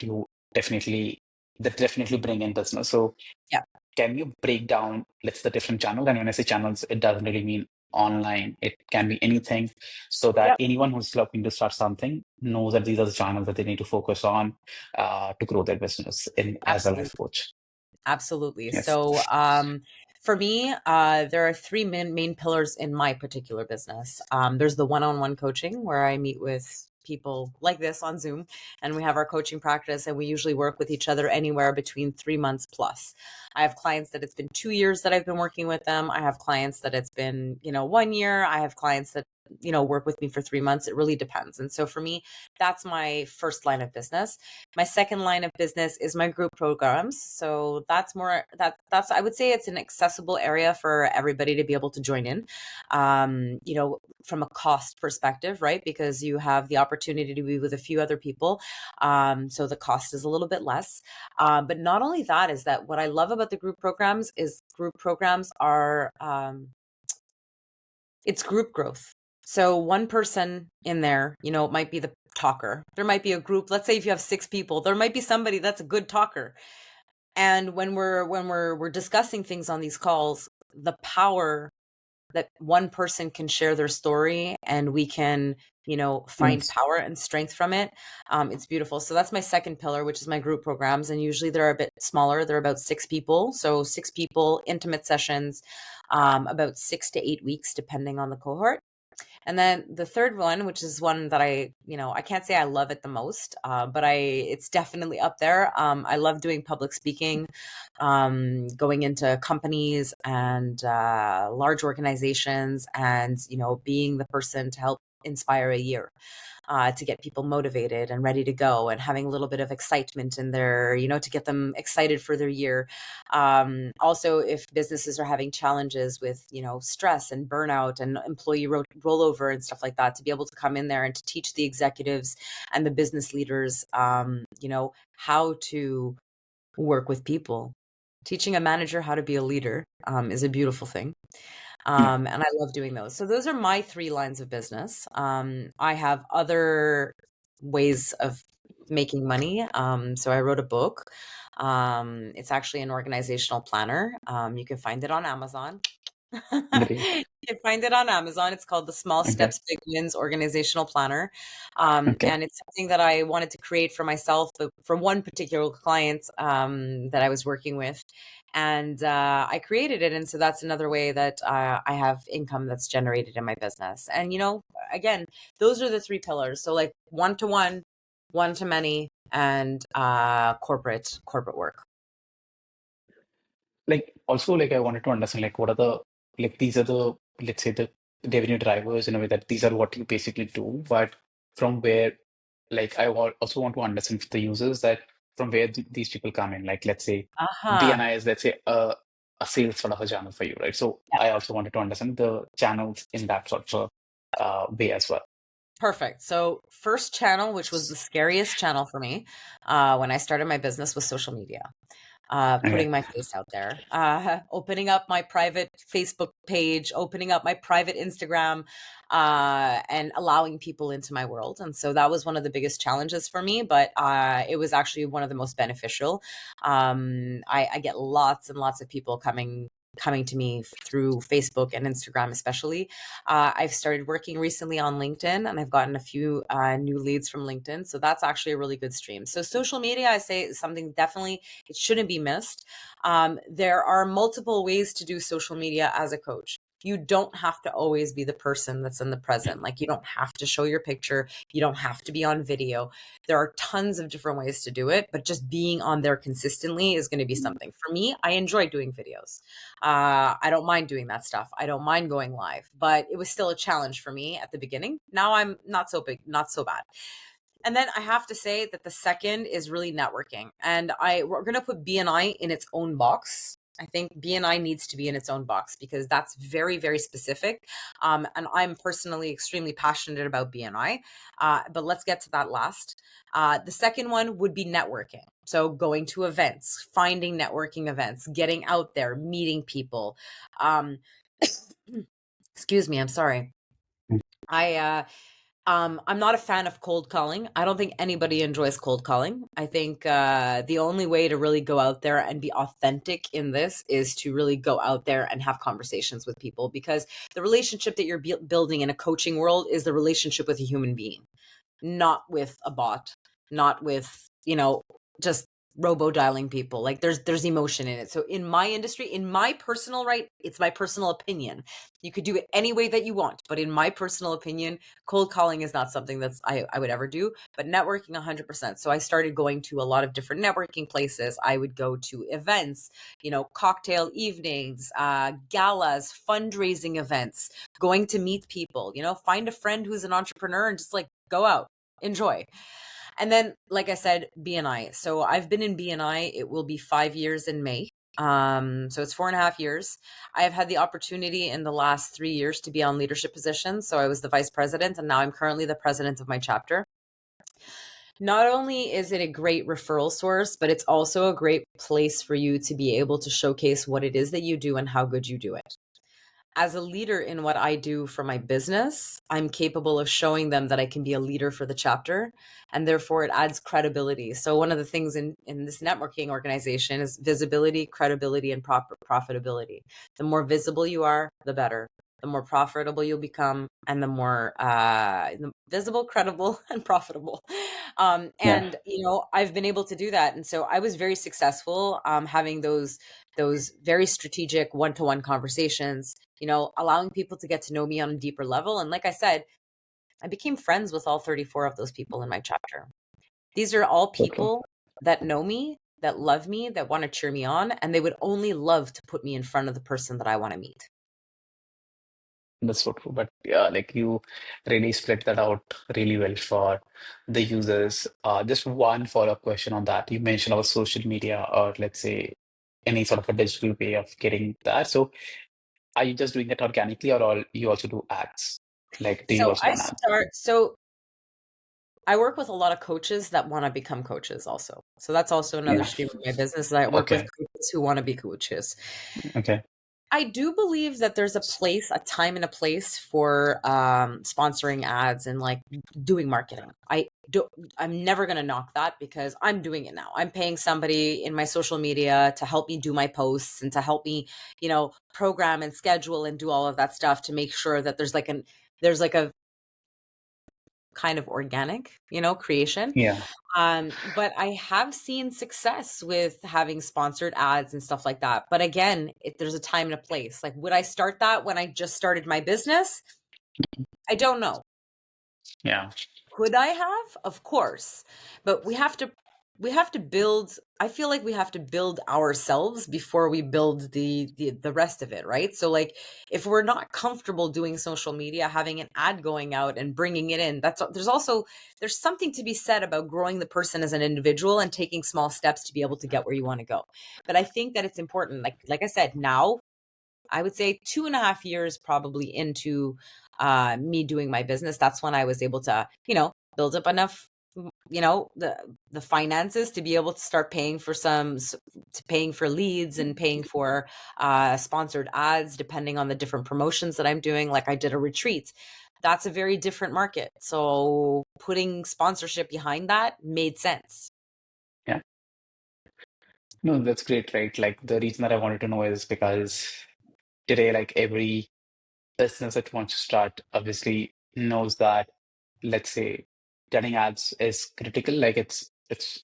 Speaker 1: definitely that definitely bring in business. So
Speaker 2: Yeah.
Speaker 1: can you break down, let's the different channels? And when I say channels, it doesn't really mean online. It can be anything, so that
Speaker 2: Yep.
Speaker 1: anyone who's looking to start something knows that these are the channels that they need to focus on to grow their business in as a
Speaker 2: Absolutely.
Speaker 1: life coach.
Speaker 2: Absolutely.
Speaker 1: Yes.
Speaker 2: So, for me, there are three main pillars in my particular business. There's the one-on-one coaching where I meet with people like this on Zoom, and we have our coaching practice, and we usually work with each other anywhere between 3 months plus. I have clients that it's been 2 years that I've been working with them. I have clients that it's been, 1 year. I have clients that, work with me for 3 months. It really depends. And so for me, that's my first line of business. My second line of business is my group programs. So that's I would say it's an accessible area for everybody to be able to join in. From a cost perspective, right? Because you have the opportunity to be with a few other people. So the cost is a little bit less. But not only that, is that what I love about the group programs is group programs are it's group growth. So one person in there, it might be the talker. There might be a group, let's say if you have 6 people, there might be somebody that's a good talker. And when we're discussing things on these calls, the power that one person can share their story and we can, find
Speaker 1: Yes.
Speaker 2: power and strength from it. It's beautiful. So that's my second pillar, which is my group programs. And usually they're a bit smaller. They're about 6 people. So 6 people, intimate sessions, about 6 to 8 weeks, depending on the cohort. And then the third one, which is one that I can't say I love it the most, but it's definitely up there. I love doing public speaking, going into companies and large organizations, and being the person to help inspire a year, to get people motivated and ready to go, and having a little bit of excitement in there, to get them excited for their year. Also, if businesses are having challenges with, stress and burnout and employee rollover and stuff like that, to be able to come in there and to teach the executives and the business leaders, how to work with people. Teaching a manager how to be a leader is a beautiful thing.
Speaker 1: Yeah.
Speaker 2: And I love doing those. So those are my three lines of business. I have other ways of making money. So I wrote a book. It's actually an organizational planner. You can find it on Amazon.
Speaker 1: Great.
Speaker 2: You can find it on Amazon. It's called the Small
Speaker 1: Okay.
Speaker 2: Steps, Big Wins Organizational Planner.
Speaker 1: Okay.
Speaker 2: And it's something that I wanted to create for myself, for one particular client that I was working with. And I created it. And so that's another way that I have income that's generated in my business. And, again, those are the three pillars. So like one to one to many, and corporate work.
Speaker 1: Like also like I wanted to understand like what are the like these are the let's say the revenue drivers in a way that these are what you basically do, but from where like also want to understand for the users that from where these people come in. Like let's say
Speaker 2: Uh-huh.
Speaker 1: BNI is let's say a sales sort of a channel for you, right? So I also wanted to understand the channels in that sort of way as well.
Speaker 2: Perfect. So, first channel, which was the scariest channel for me when I started my business, was social media.
Speaker 1: Okay.
Speaker 2: Putting my face out there, opening up my private Facebook page, opening up my private Instagram, and allowing people into my world. And so that was one of the biggest challenges for me, but it was actually one of the most beneficial. I get lots and lots of people coming to me through Facebook and Instagram, especially. I've started working recently on LinkedIn, and I've gotten a few new leads from LinkedIn. So that's actually a really good stream. So social media, I say, is something definitely it shouldn't be missed. There are multiple ways to do social media as a coach. You don't have to always be the person that's in the present. Like, you don't have to show your picture. You don't have to be on video. There are tons of different ways to do it, but just being on there consistently is going to be something. For me, I enjoy doing videos. I don't mind doing that stuff. I don't mind going live, but it was still a challenge for me at the beginning. Now I'm not so big, not so bad. And then I have to say that the second is really networking. And we're going to put BNI in its own box. I think BNI needs to be in its own box because that's very, very specific. And I'm personally extremely passionate about BNI. But let's get to that last. The second one would be networking. So going to events, finding networking events, getting out there, meeting people. Um, excuse me, I'm sorry. I I'm not a fan of cold calling. I don't think anybody enjoys cold calling. I think the only way to really go out there and be authentic in this is to really go out there and have conversations with people, because the relationship that you're building in a coaching world is the relationship with a human being, not with a bot, not with, just robo dialing people. Like, there's emotion in it. So in my industry, in my personal right, it's my personal opinion. You could do it any way that you want, but in my personal opinion, cold calling is not something that's I would ever do, but networking 100%. So I started going to a lot of different networking places. I would go to events, cocktail evenings, galas, fundraising events, going to meet people, find a friend who's an entrepreneur and just like go out, enjoy. And then, like I said, BNI. So I've been in BNI. It will be 5 years in May. So it's 4.5 years. I have had the opportunity in the last 3 years to be on leadership positions. So I was the vice president, and now I'm currently the president of my chapter. Not only is it a great referral source, but it's also a great place for you to be able to showcase what it is that you do and how good you do it. As a leader in what I do for my business, I'm capable of showing them that I can be a leader for the chapter, and therefore it adds credibility. So one of the things in this networking organization is visibility, credibility, and profitability. The more visible you are, the better. The more profitable you'll become, and the more visible, credible, and profitable.
Speaker 1: Yeah.
Speaker 2: And I've been able to do that, and so I was very successful having those very strategic one-to-one conversations, allowing people to get to know me on a deeper level. And like I said, I became friends with all 34 of those people in my chapter. These are all
Speaker 1: So true.
Speaker 2: people that know me, that love me, that want to cheer me on, and they would only love to put me in front of the person that I want to meet.
Speaker 1: That's so true. But yeah, like you really split that out really well for the users. Just one follow-up question on that. You mentioned about social media or let's say any sort of a digital way of getting that. So are you just doing that organically or you also do ads? Like, do you
Speaker 2: So
Speaker 1: also
Speaker 2: I
Speaker 1: run ads?
Speaker 2: start, so I work with a lot of coaches that want to become coaches also. So that's also another
Speaker 1: Yeah.
Speaker 2: stream of my business, that I work with
Speaker 1: Okay.
Speaker 2: coaches who want to be coaches.
Speaker 1: Okay.
Speaker 2: I do believe that there's a place, a time and a place for sponsoring ads and like doing marketing. I'm never going to knock that because I'm doing it now. I'm paying somebody in my social media to help me do my posts and to help me, program and schedule and do all of that stuff to make sure that there's like a kind of organic, creation.
Speaker 1: Yeah.
Speaker 2: But I have seen success with having sponsored ads and stuff like that. But again, there's a time and a place. Like, would I start that when I just started my business? I don't know.
Speaker 1: Yeah.
Speaker 2: Could I have? Of course. But we have to build, I feel like we have to build ourselves before we build the rest of it, right? So like if we're not comfortable doing social media, having an ad going out and bringing it in, there's something to be said about growing the person as an individual and taking small steps to be able to get where you want to go. But I think that it's important, like I said, now I would say 2.5 years probably into me doing my business. That's when I was able to, build up enough, the finances to be able to start paying for leads and paying for sponsored ads, depending on the different promotions that I'm doing. Like I did a retreat. That's a very different market. So putting sponsorship behind that made sense.
Speaker 1: Yeah. No, that's great, right? Like the reason that I wanted to know is because today, like every business that wants to start obviously knows that, let's say, running ads is critical. Like it's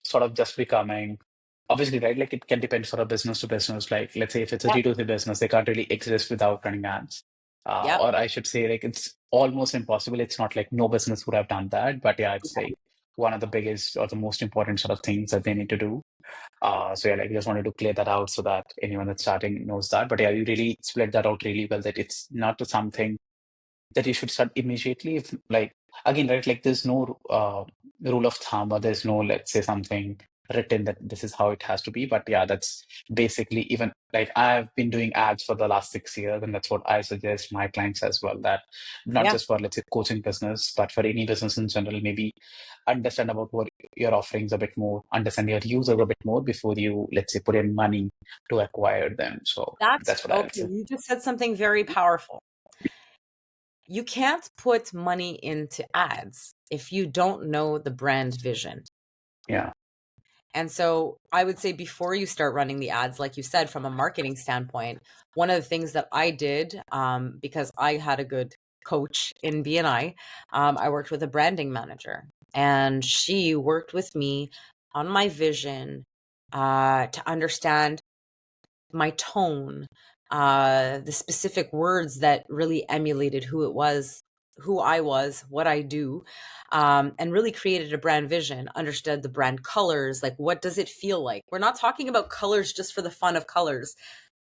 Speaker 1: sort of just becoming obviously, right? Like it can depend sort of business to business. Like let's say if it's a
Speaker 2: Yep.
Speaker 1: D2C business, they can't really exist without running ads.
Speaker 2: Yep.
Speaker 1: Or I should say, like it's almost impossible. It's not like no business would have done that, but yeah, it's like one of the biggest or the most important sort of things that they need to do. So yeah, like just wanted to clear that out so that anyone that's starting knows that. But yeah, you really split that out really well that it's not something that you should start immediately. If like again, right, like there's no rule of thumb or there's no, let's say, something written that this is how it has to be. But yeah, that's basically even like I've been doing ads for the last 6 years, and that's what I suggest my clients as well. That not
Speaker 2: Yeah.
Speaker 1: just for, let's say, coaching business, but for any business in general, maybe understand about what your offerings a bit more, understand your users a bit more before you, let's say, put in money to acquire them. So
Speaker 2: That's
Speaker 1: that's what I would
Speaker 2: okay.
Speaker 1: say.
Speaker 2: You just said something very powerful. You can't put money into ads if you don't know the brand vision.
Speaker 1: Yeah.
Speaker 2: And so I would say before you start running the ads, like you said, from a marketing standpoint, one of the things that I did, because I had a good coach in BNI, I worked with a branding manager and she worked with me on my vision to understand my tone, the specific words that really emulated who I was, what I do, and really created a brand vision, understood the brand colors, like what does it feel like? We're not talking about colors just for the fun of colors,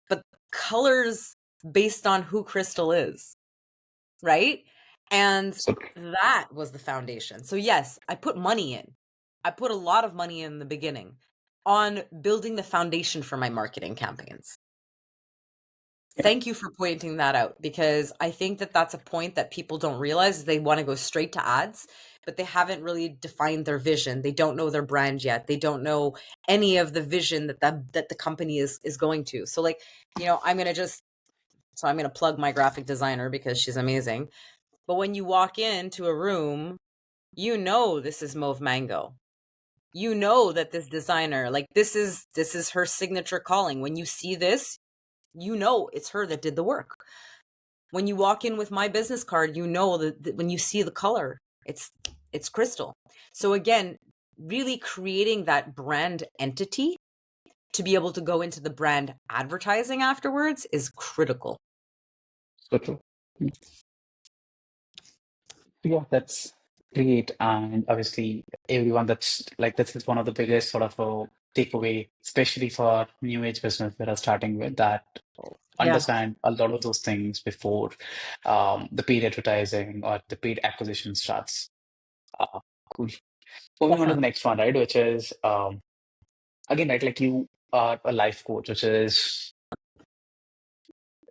Speaker 2: but colors based on who Crystal is, right? And
Speaker 1: So
Speaker 2: that was the foundation. So yes, I put money in. I put a lot of money in the beginning on building the foundation for my marketing campaigns.
Speaker 1: yeah.
Speaker 2: Thank you for pointing that out because I think that that's a point that people don't realize. They want to go straight to ads, but they haven't really defined their vision. They don't know their brand yet. They don't know any of the vision that the company is going to. So like, I'm going to plug my graphic designer because she's amazing. But when you walk into a room, this is Mauve Mango. You know that this designer, like this is her signature calling. When you see this, it's her that did the work. When you walk in with my business card, that when you see the color, it's Crystal. So again, really creating that brand entity to be able to go into the brand advertising afterwards is critical.
Speaker 1: So true. Yeah, that's great. And obviously, everyone that's like, this is one of the biggest sort of takeaway, especially for new age business that are starting with that.
Speaker 2: Yeah.
Speaker 1: Understand a lot of those things before the paid advertising or the paid acquisition starts. Uh, cool. Moving on to the
Speaker 2: Definitely.
Speaker 1: next one, right? Which is again, right? Like you are a life coach, which is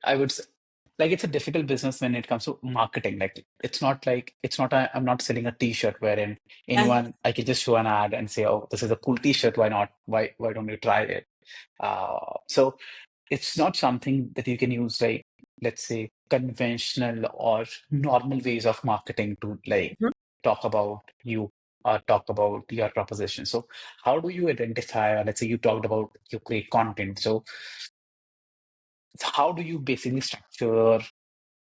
Speaker 1: I would say, like it's a difficult business when it comes to marketing. Like it's not I'm not selling a t-shirt wherein
Speaker 2: Yeah.
Speaker 1: anyone I can just show an ad and say, oh, this is a cool t-shirt. Why not? Why don't you try it? So it's not something that you can use like, let's say, conventional or normal ways of marketing to like
Speaker 2: Mhm.
Speaker 1: talk about you or talk about your proposition. So how do you identify, or let's say you talked about you create content. So how do you basically structure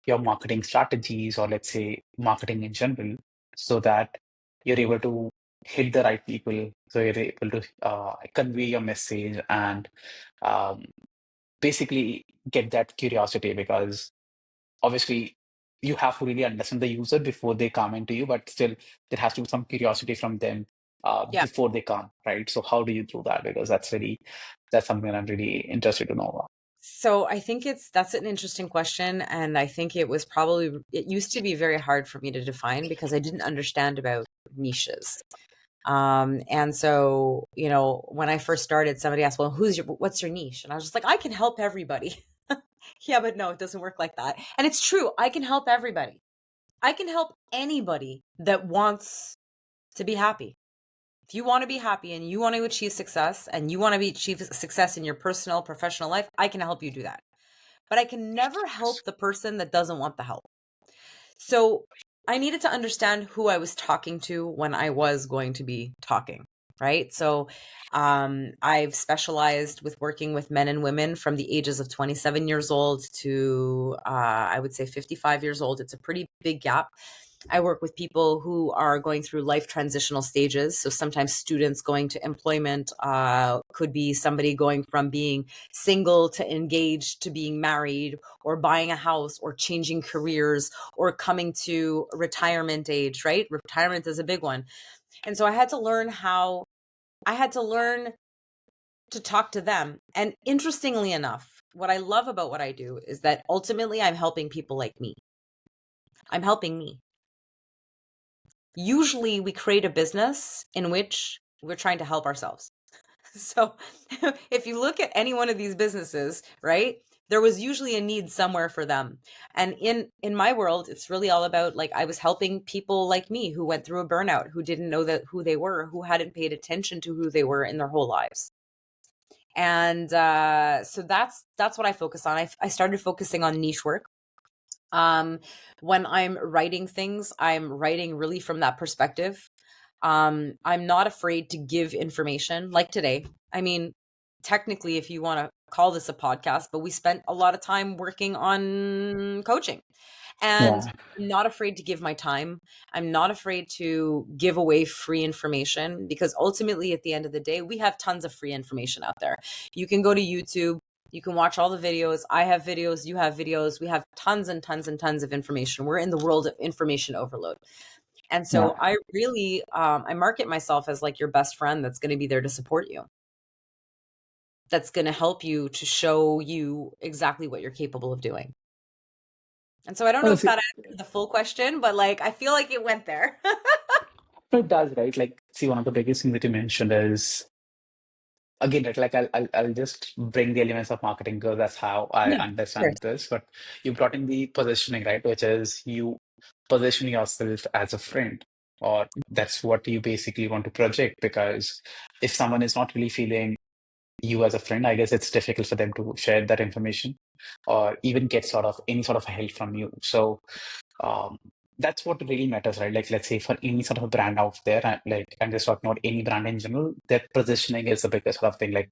Speaker 1: your marketing strategies, or let's say marketing in general, so that you're able to hit the right people, so you're able to convey your message and um, basically get that curiosity, because obviously you have to really understand the user before they come into you, but still there has to be some curiosity from them
Speaker 2: Yeah.
Speaker 1: before they come, right? So how do you do that? Because that's something I'm really interested to know about.
Speaker 2: So I think that's an interesting question. And I think it used to be very hard for me to define because I didn't understand about niches. And so, when I first started, somebody asked, well, what's your niche? And I was just like, I can help everybody. Yeah, but no, it doesn't work like that. And it's true. I can help everybody. I can help anybody that wants to be happy. If you want to be happy and you want to achieve success and you want to achieve success in your personal, professional life, I can help you do that. But I can never help the person that doesn't want the help. So I needed to understand who I was talking to when I was going to be talking, right? So I've specialized with working with men and women from the ages of 27 years old to, I would say, 55 years old. It's a pretty big gap. I work with people who are going through life transitional stages. So sometimes students going to employment, could be somebody going from being single to engaged to being married, or buying a house, or changing careers, or coming to retirement age, right? Retirement is a big one. And so I had to learn to talk to them. And interestingly enough, what I love about what I do is that ultimately I'm helping people like me. I'm helping me. Usually we create a business in which we're trying to help ourselves. So if you look at any one of these businesses, right, there was usually a need somewhere for them. And in my world, it's really all about, like, I was helping people like me who went through a burnout, who didn't know that who they were, who hadn't paid attention to who they were in their whole lives. And so that's what I focus on. I started focusing on niche work. um when I'm writing things, I'm writing really from that perspective. I'm not afraid to give information, like today. I mean, technically, if you want to call this a podcast, but we spent a lot of time working on coaching. And
Speaker 1: Yeah,
Speaker 2: I'm not afraid to give my time. I'm not afraid to give away free information, because ultimately, at the end of the day, we have tons of free information out there. You can go to YouTube, you can watch all the videos. I have videos, you have videos. We have tons and tons and tons of information. We're in the world of information overload. And
Speaker 1: yeah.
Speaker 2: so I really, I market myself as like your best friend that's going to be there to support you, that's going to help you, to show you exactly what you're capable of doing. And so I don't know
Speaker 1: Well,
Speaker 2: if that answered the full question, but like I feel like it went there.
Speaker 1: it does, right? Like, see, one of the biggest things that you mentioned is, again, right, like I'll just bring the elements of marketing because that's how I
Speaker 2: Yeah, of course.
Speaker 1: understand this. But you brought in the positioning, right, which is you position yourself as a friend, or that's what you basically want to project. Because if someone is not really feeling you as a friend, I guess it's difficult for them to share that information or even get sort of any sort of help from you. So um, that's what really matters, right? Like, let's say for any sort of a brand out there, like I'm just talking about any brand in general, their positioning is the biggest sort of thing. Like,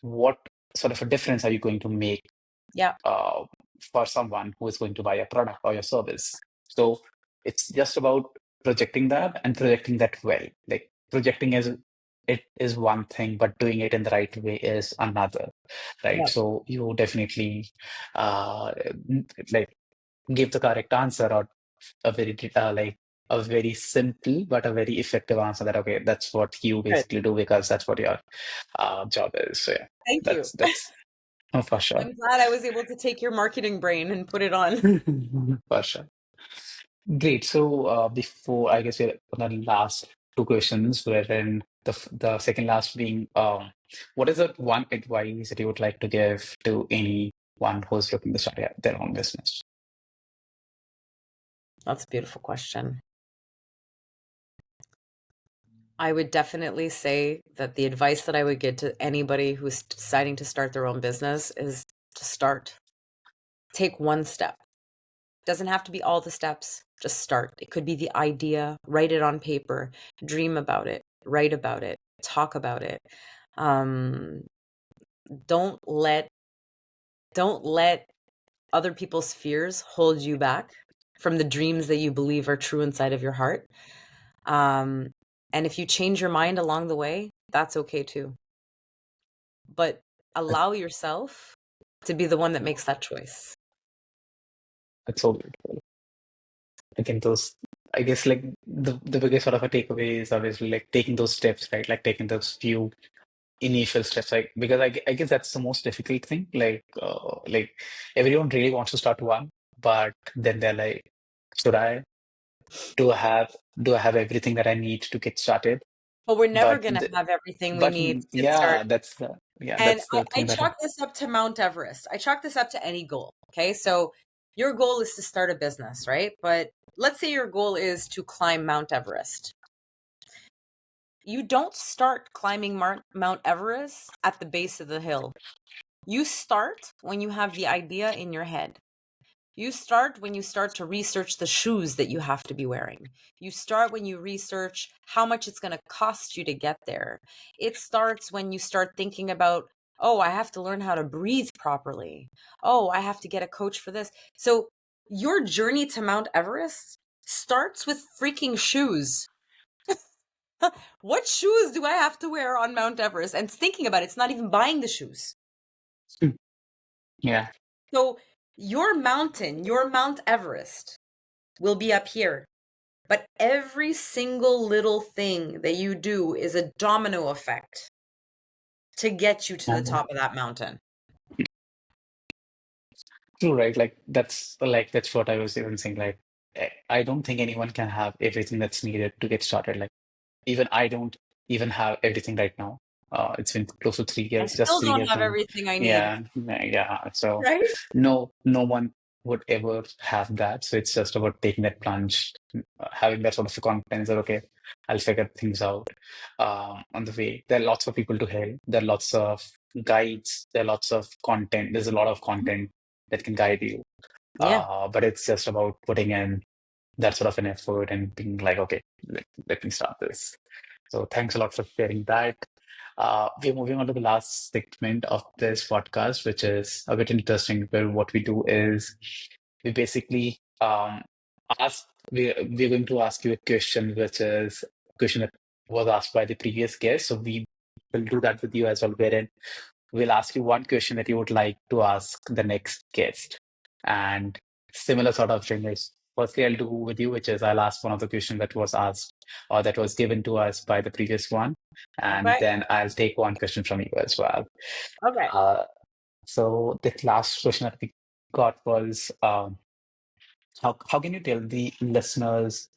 Speaker 1: what sort of a difference are you going to make
Speaker 2: Yeah.
Speaker 1: uh, for someone who is going to buy a product or your service? So it's just about projecting that and projecting that well. Like, projecting is it is one thing, but doing it in the right way is another, right?
Speaker 2: Yeah.
Speaker 1: So you definitely uh, like give the correct answer, or a very like a very simple but a very effective answer, that okay, that's what you
Speaker 2: Good.
Speaker 1: basically do because that's what your job is. So yeah,
Speaker 2: Thank you.
Speaker 1: that's oh, for sure.
Speaker 2: I'm glad I was able to take your marketing brain and put it on.
Speaker 1: For sure. Great. So before, I guess we're on the last two questions, wherein the second last being, what is that one advice that you would like to give to anyone who's looking to start their own business?
Speaker 2: That's a beautiful question. I would definitely say that the advice that I would give to anybody who's deciding to start their own business is Just start. Take one step. Doesn't have to be all the steps. Just start. It could be the idea, write it on paper, dream about it, write about it, talk about it. Um, don't let don't let other people's fears hold you back from the dreams that you believe are true inside of your heart. Um, and if you change your mind along the way, that's okay too. But allow yourself to be the one that makes that choice.
Speaker 1: That's so beautiful. Again, those, I guess, like the biggest sort of a takeaway is obviously like taking those steps, right? Like taking those few initial steps, like because I guess that's the most difficult thing. Like everyone really wants to start one, but then they're like, should I? Do I have do I have everything that I need to get started?
Speaker 2: But we're never
Speaker 1: But
Speaker 2: going to
Speaker 1: the,
Speaker 2: have everything we
Speaker 1: but
Speaker 2: need to get
Speaker 1: yeah,
Speaker 2: started. And
Speaker 1: that's the
Speaker 2: I
Speaker 1: thing that
Speaker 2: chalk this up to Mount Everest. I chalk this up to any goal. Okay. So your goal is to start a business, right? But let's say your goal is to climb Mount Everest. You don't start climbing Mount Everest at the base of the hill. You start when you have the idea in your head. You start when you start to research the shoes that you have to be wearing. You start when you research how much it's going to cost you to get there. It starts when you start thinking about, oh, I have to learn how to breathe properly. Oh, I have to get a coach for this. So your journey to Mount Everest starts with freaking shoes. What shoes do I have to wear on Mount Everest? And thinking about it, it's not even buying the shoes.
Speaker 1: yeah.
Speaker 2: So your mountain, your Mount Everest will be up here. But every single little thing that you do is a domino effect to get you to the
Speaker 1: And
Speaker 2: top of that mountain.
Speaker 1: true, right? Like that's what I was even saying. Like I don't think anyone can have everything that's needed to get started. Like even I don't even have everything right now. It's been close to three
Speaker 2: I
Speaker 1: years, just
Speaker 2: still
Speaker 1: three
Speaker 2: don't
Speaker 1: years
Speaker 2: have
Speaker 1: now.
Speaker 2: everything I need,
Speaker 1: Yeah. So
Speaker 2: right?
Speaker 1: no one would ever have that. So it's just about taking that plunge, having that sort of a confidence that okay, I'll figure things out on the way. There are lots of people to help. There are lots of guides. There are lots of content. There's a lot of content that can guide you.
Speaker 2: Yeah.
Speaker 1: But it's just about putting in that sort of an effort and being like, okay, let me start this. So thanks a lot for sharing that. We're moving on to the last segment of this podcast, which is a bit interesting. Where what we do is we basically ask. We're going to ask you a question, which is a question that was asked by the previous guest. So we will do that with you as well, wherein we'll ask you one question that you would like to ask the next guest. And similar sort of thing is firstly I'll do with you, which is I'll ask one of the questions that was asked or that was given to us by the previous one. And
Speaker 2: Okay.
Speaker 1: then I'll take one question from you as well.
Speaker 2: Okay.
Speaker 1: Uh, so the last question that we got was how can you tell the listeners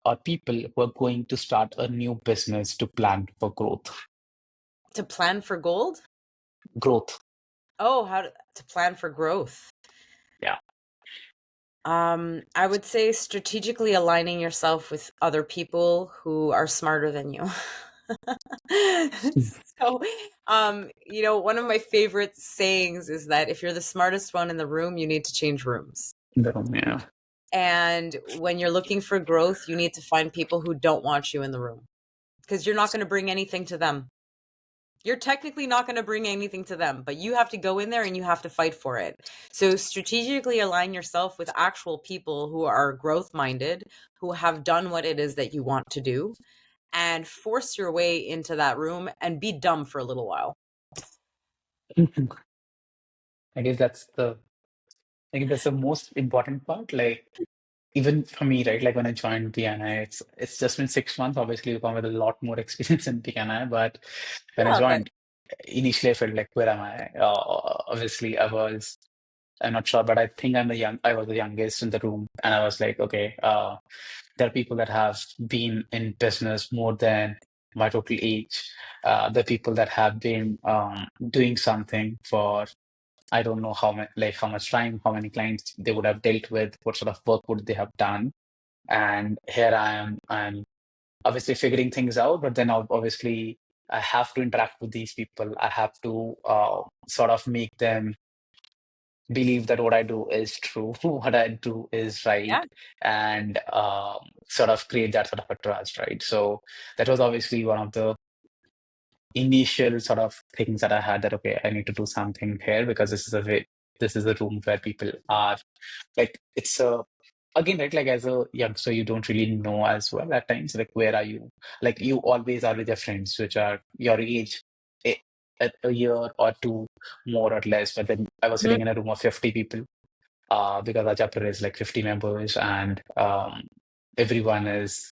Speaker 1: or people who are going to start a new business to plan for growth?
Speaker 2: To plan for gold?
Speaker 1: Growth.
Speaker 2: Oh, to plan for growth.
Speaker 1: Yeah.
Speaker 2: I would say strategically aligning yourself with other people who are smarter than you. So, one of my favorite sayings is that if you're the smartest one in the room, you need to change rooms.
Speaker 1: Yeah.
Speaker 2: And when you're looking for growth, you need to find people who don't want you in the room because you're not going to bring anything to them. You're technically not going to bring anything to them, but you have to go in there and you have to fight for it. So strategically align yourself with actual people who are growth minded, who have done what it is that you want to do, and force your way into that room and be dumb for a little while.
Speaker 1: I guess that's the most important part. Like even for me, right? Like when I joined BNI, it's just been 6 months. Obviously, you come with a lot more experience in BNI, but when I
Speaker 2: Yeah, but
Speaker 1: joined, initially I felt like, where am I? Obviously, I'm not sure, but I think I was the youngest in the room, and I was like, okay, there are people that have been in business more than my total age. The people that have been doing something for I don't know how much time, how many clients they would have dealt with, what sort of work would they have done. And here I'm obviously figuring things out, but then obviously I have to interact with these people. I have to sort of make them believe that what I do is true, what I do is right,
Speaker 2: Yeah.
Speaker 1: and sort of create that sort of a trust, right? So that was obviously one of the initial sort of things that I had, that okay, I need to do something here because this is a room where people are like, it's a again, right, like as a youngster you don't really know as well at times, like where are you, like you always are with your friends which are your age, a, a year or two more or less, but then I was
Speaker 2: Mhm.
Speaker 1: sitting in a room of 50 people, because our chapter is like 50 members, and everyone is,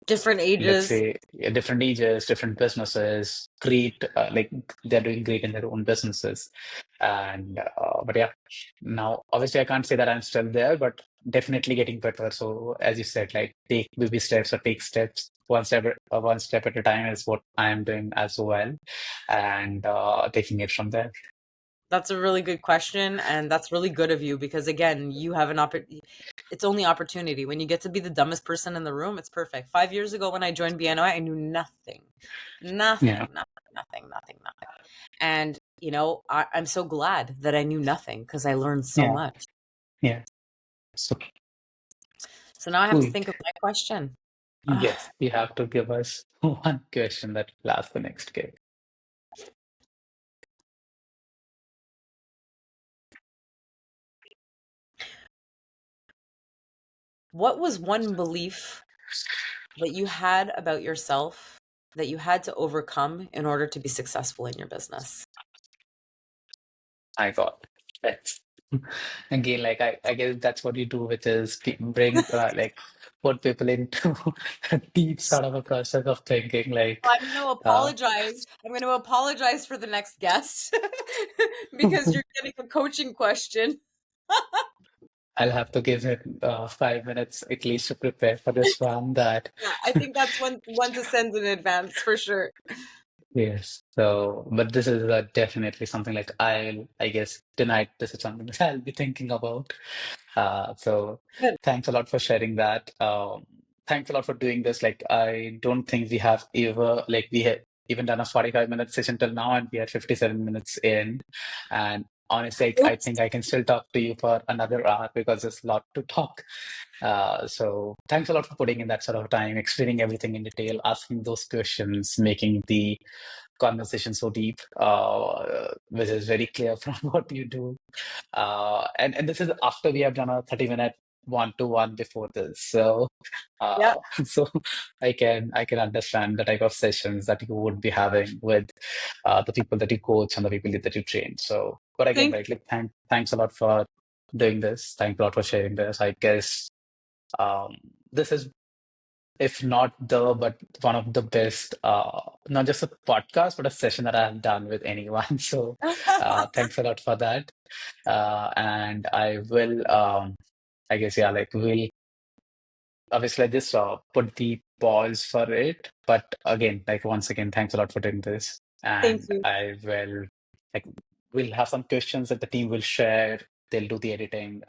Speaker 2: Different
Speaker 1: let's
Speaker 2: ages.
Speaker 1: say, yeah, different ages, different businesses, great, like they're doing great in their own businesses. And but yeah, now obviously I can't say that I'm still there, but definitely getting better. So as you said, like take baby steps or take steps one step at a time is what I am doing as well, and taking it from there.
Speaker 2: That's a really good question, and that's really good of you because again, you have an it's only opportunity. When you get to be the dumbest person in the room, it's perfect. 5 years ago when I joined BNI, I knew nothing.
Speaker 1: Yeah,
Speaker 2: Nothing, nothing, nothing, nothing, nothing. And, I'm so glad that I knew nothing because I learned so
Speaker 1: yeah,
Speaker 2: much.
Speaker 1: yeah. So
Speaker 2: So now I have to
Speaker 1: cool.
Speaker 2: think of my question. Ah,
Speaker 1: Yes, you have to give us one question that lasts the next game.
Speaker 2: what was one belief that you had about yourself that you had to overcome in order to be successful in your business?
Speaker 1: My God, that's again, like I guess that's what you do, which is bring like put people into a deep sort of a process of thinking. Like,
Speaker 2: I'm going to
Speaker 1: uh,
Speaker 2: apologize. I'm going to apologize for the next guest because you're getting a coaching question.
Speaker 1: I'll have to give it 5 minutes at least to prepare for this one. That
Speaker 2: Yeah, I think that's one to send in advance for sure.
Speaker 1: yes. So, but this is definitely something like I guess tonight this is something that I'll be thinking about. So
Speaker 2: Good.
Speaker 1: thanks a lot for sharing that. Thanks a lot for doing this. Like, I don't think we have ever, like, we had even done a 45-minute session till now, and we are 57 minutes in. And honestly, I
Speaker 2: Oops.
Speaker 1: think I can still talk to you for another hour because there's a lot to talk. So thanks a lot for putting in that sort of time, explaining everything in detail, asking those questions, making the conversation so deep, which is very clear from what you do. And this is after we have done a 30-minute one-to-one before this. So
Speaker 2: Yeah.
Speaker 1: so I can understand the type of sessions that you would be having with the people that you coach and the people that you train. So, but again,
Speaker 2: Thank
Speaker 1: right, like thanks a lot for doing this. Thanks a lot for sharing this. I guess um, this is, if not but one of the best, not just a podcast, but a session that I've done with anyone. So
Speaker 2: you.
Speaker 1: thanks a lot for that. And I will, I guess, yeah, like we'll obviously I just put the pause for it. But again, like once again, thanks a lot for doing this.
Speaker 2: Thank
Speaker 1: And
Speaker 2: you.
Speaker 1: I will, like, we'll have some questions that the team will share. They'll do the editing.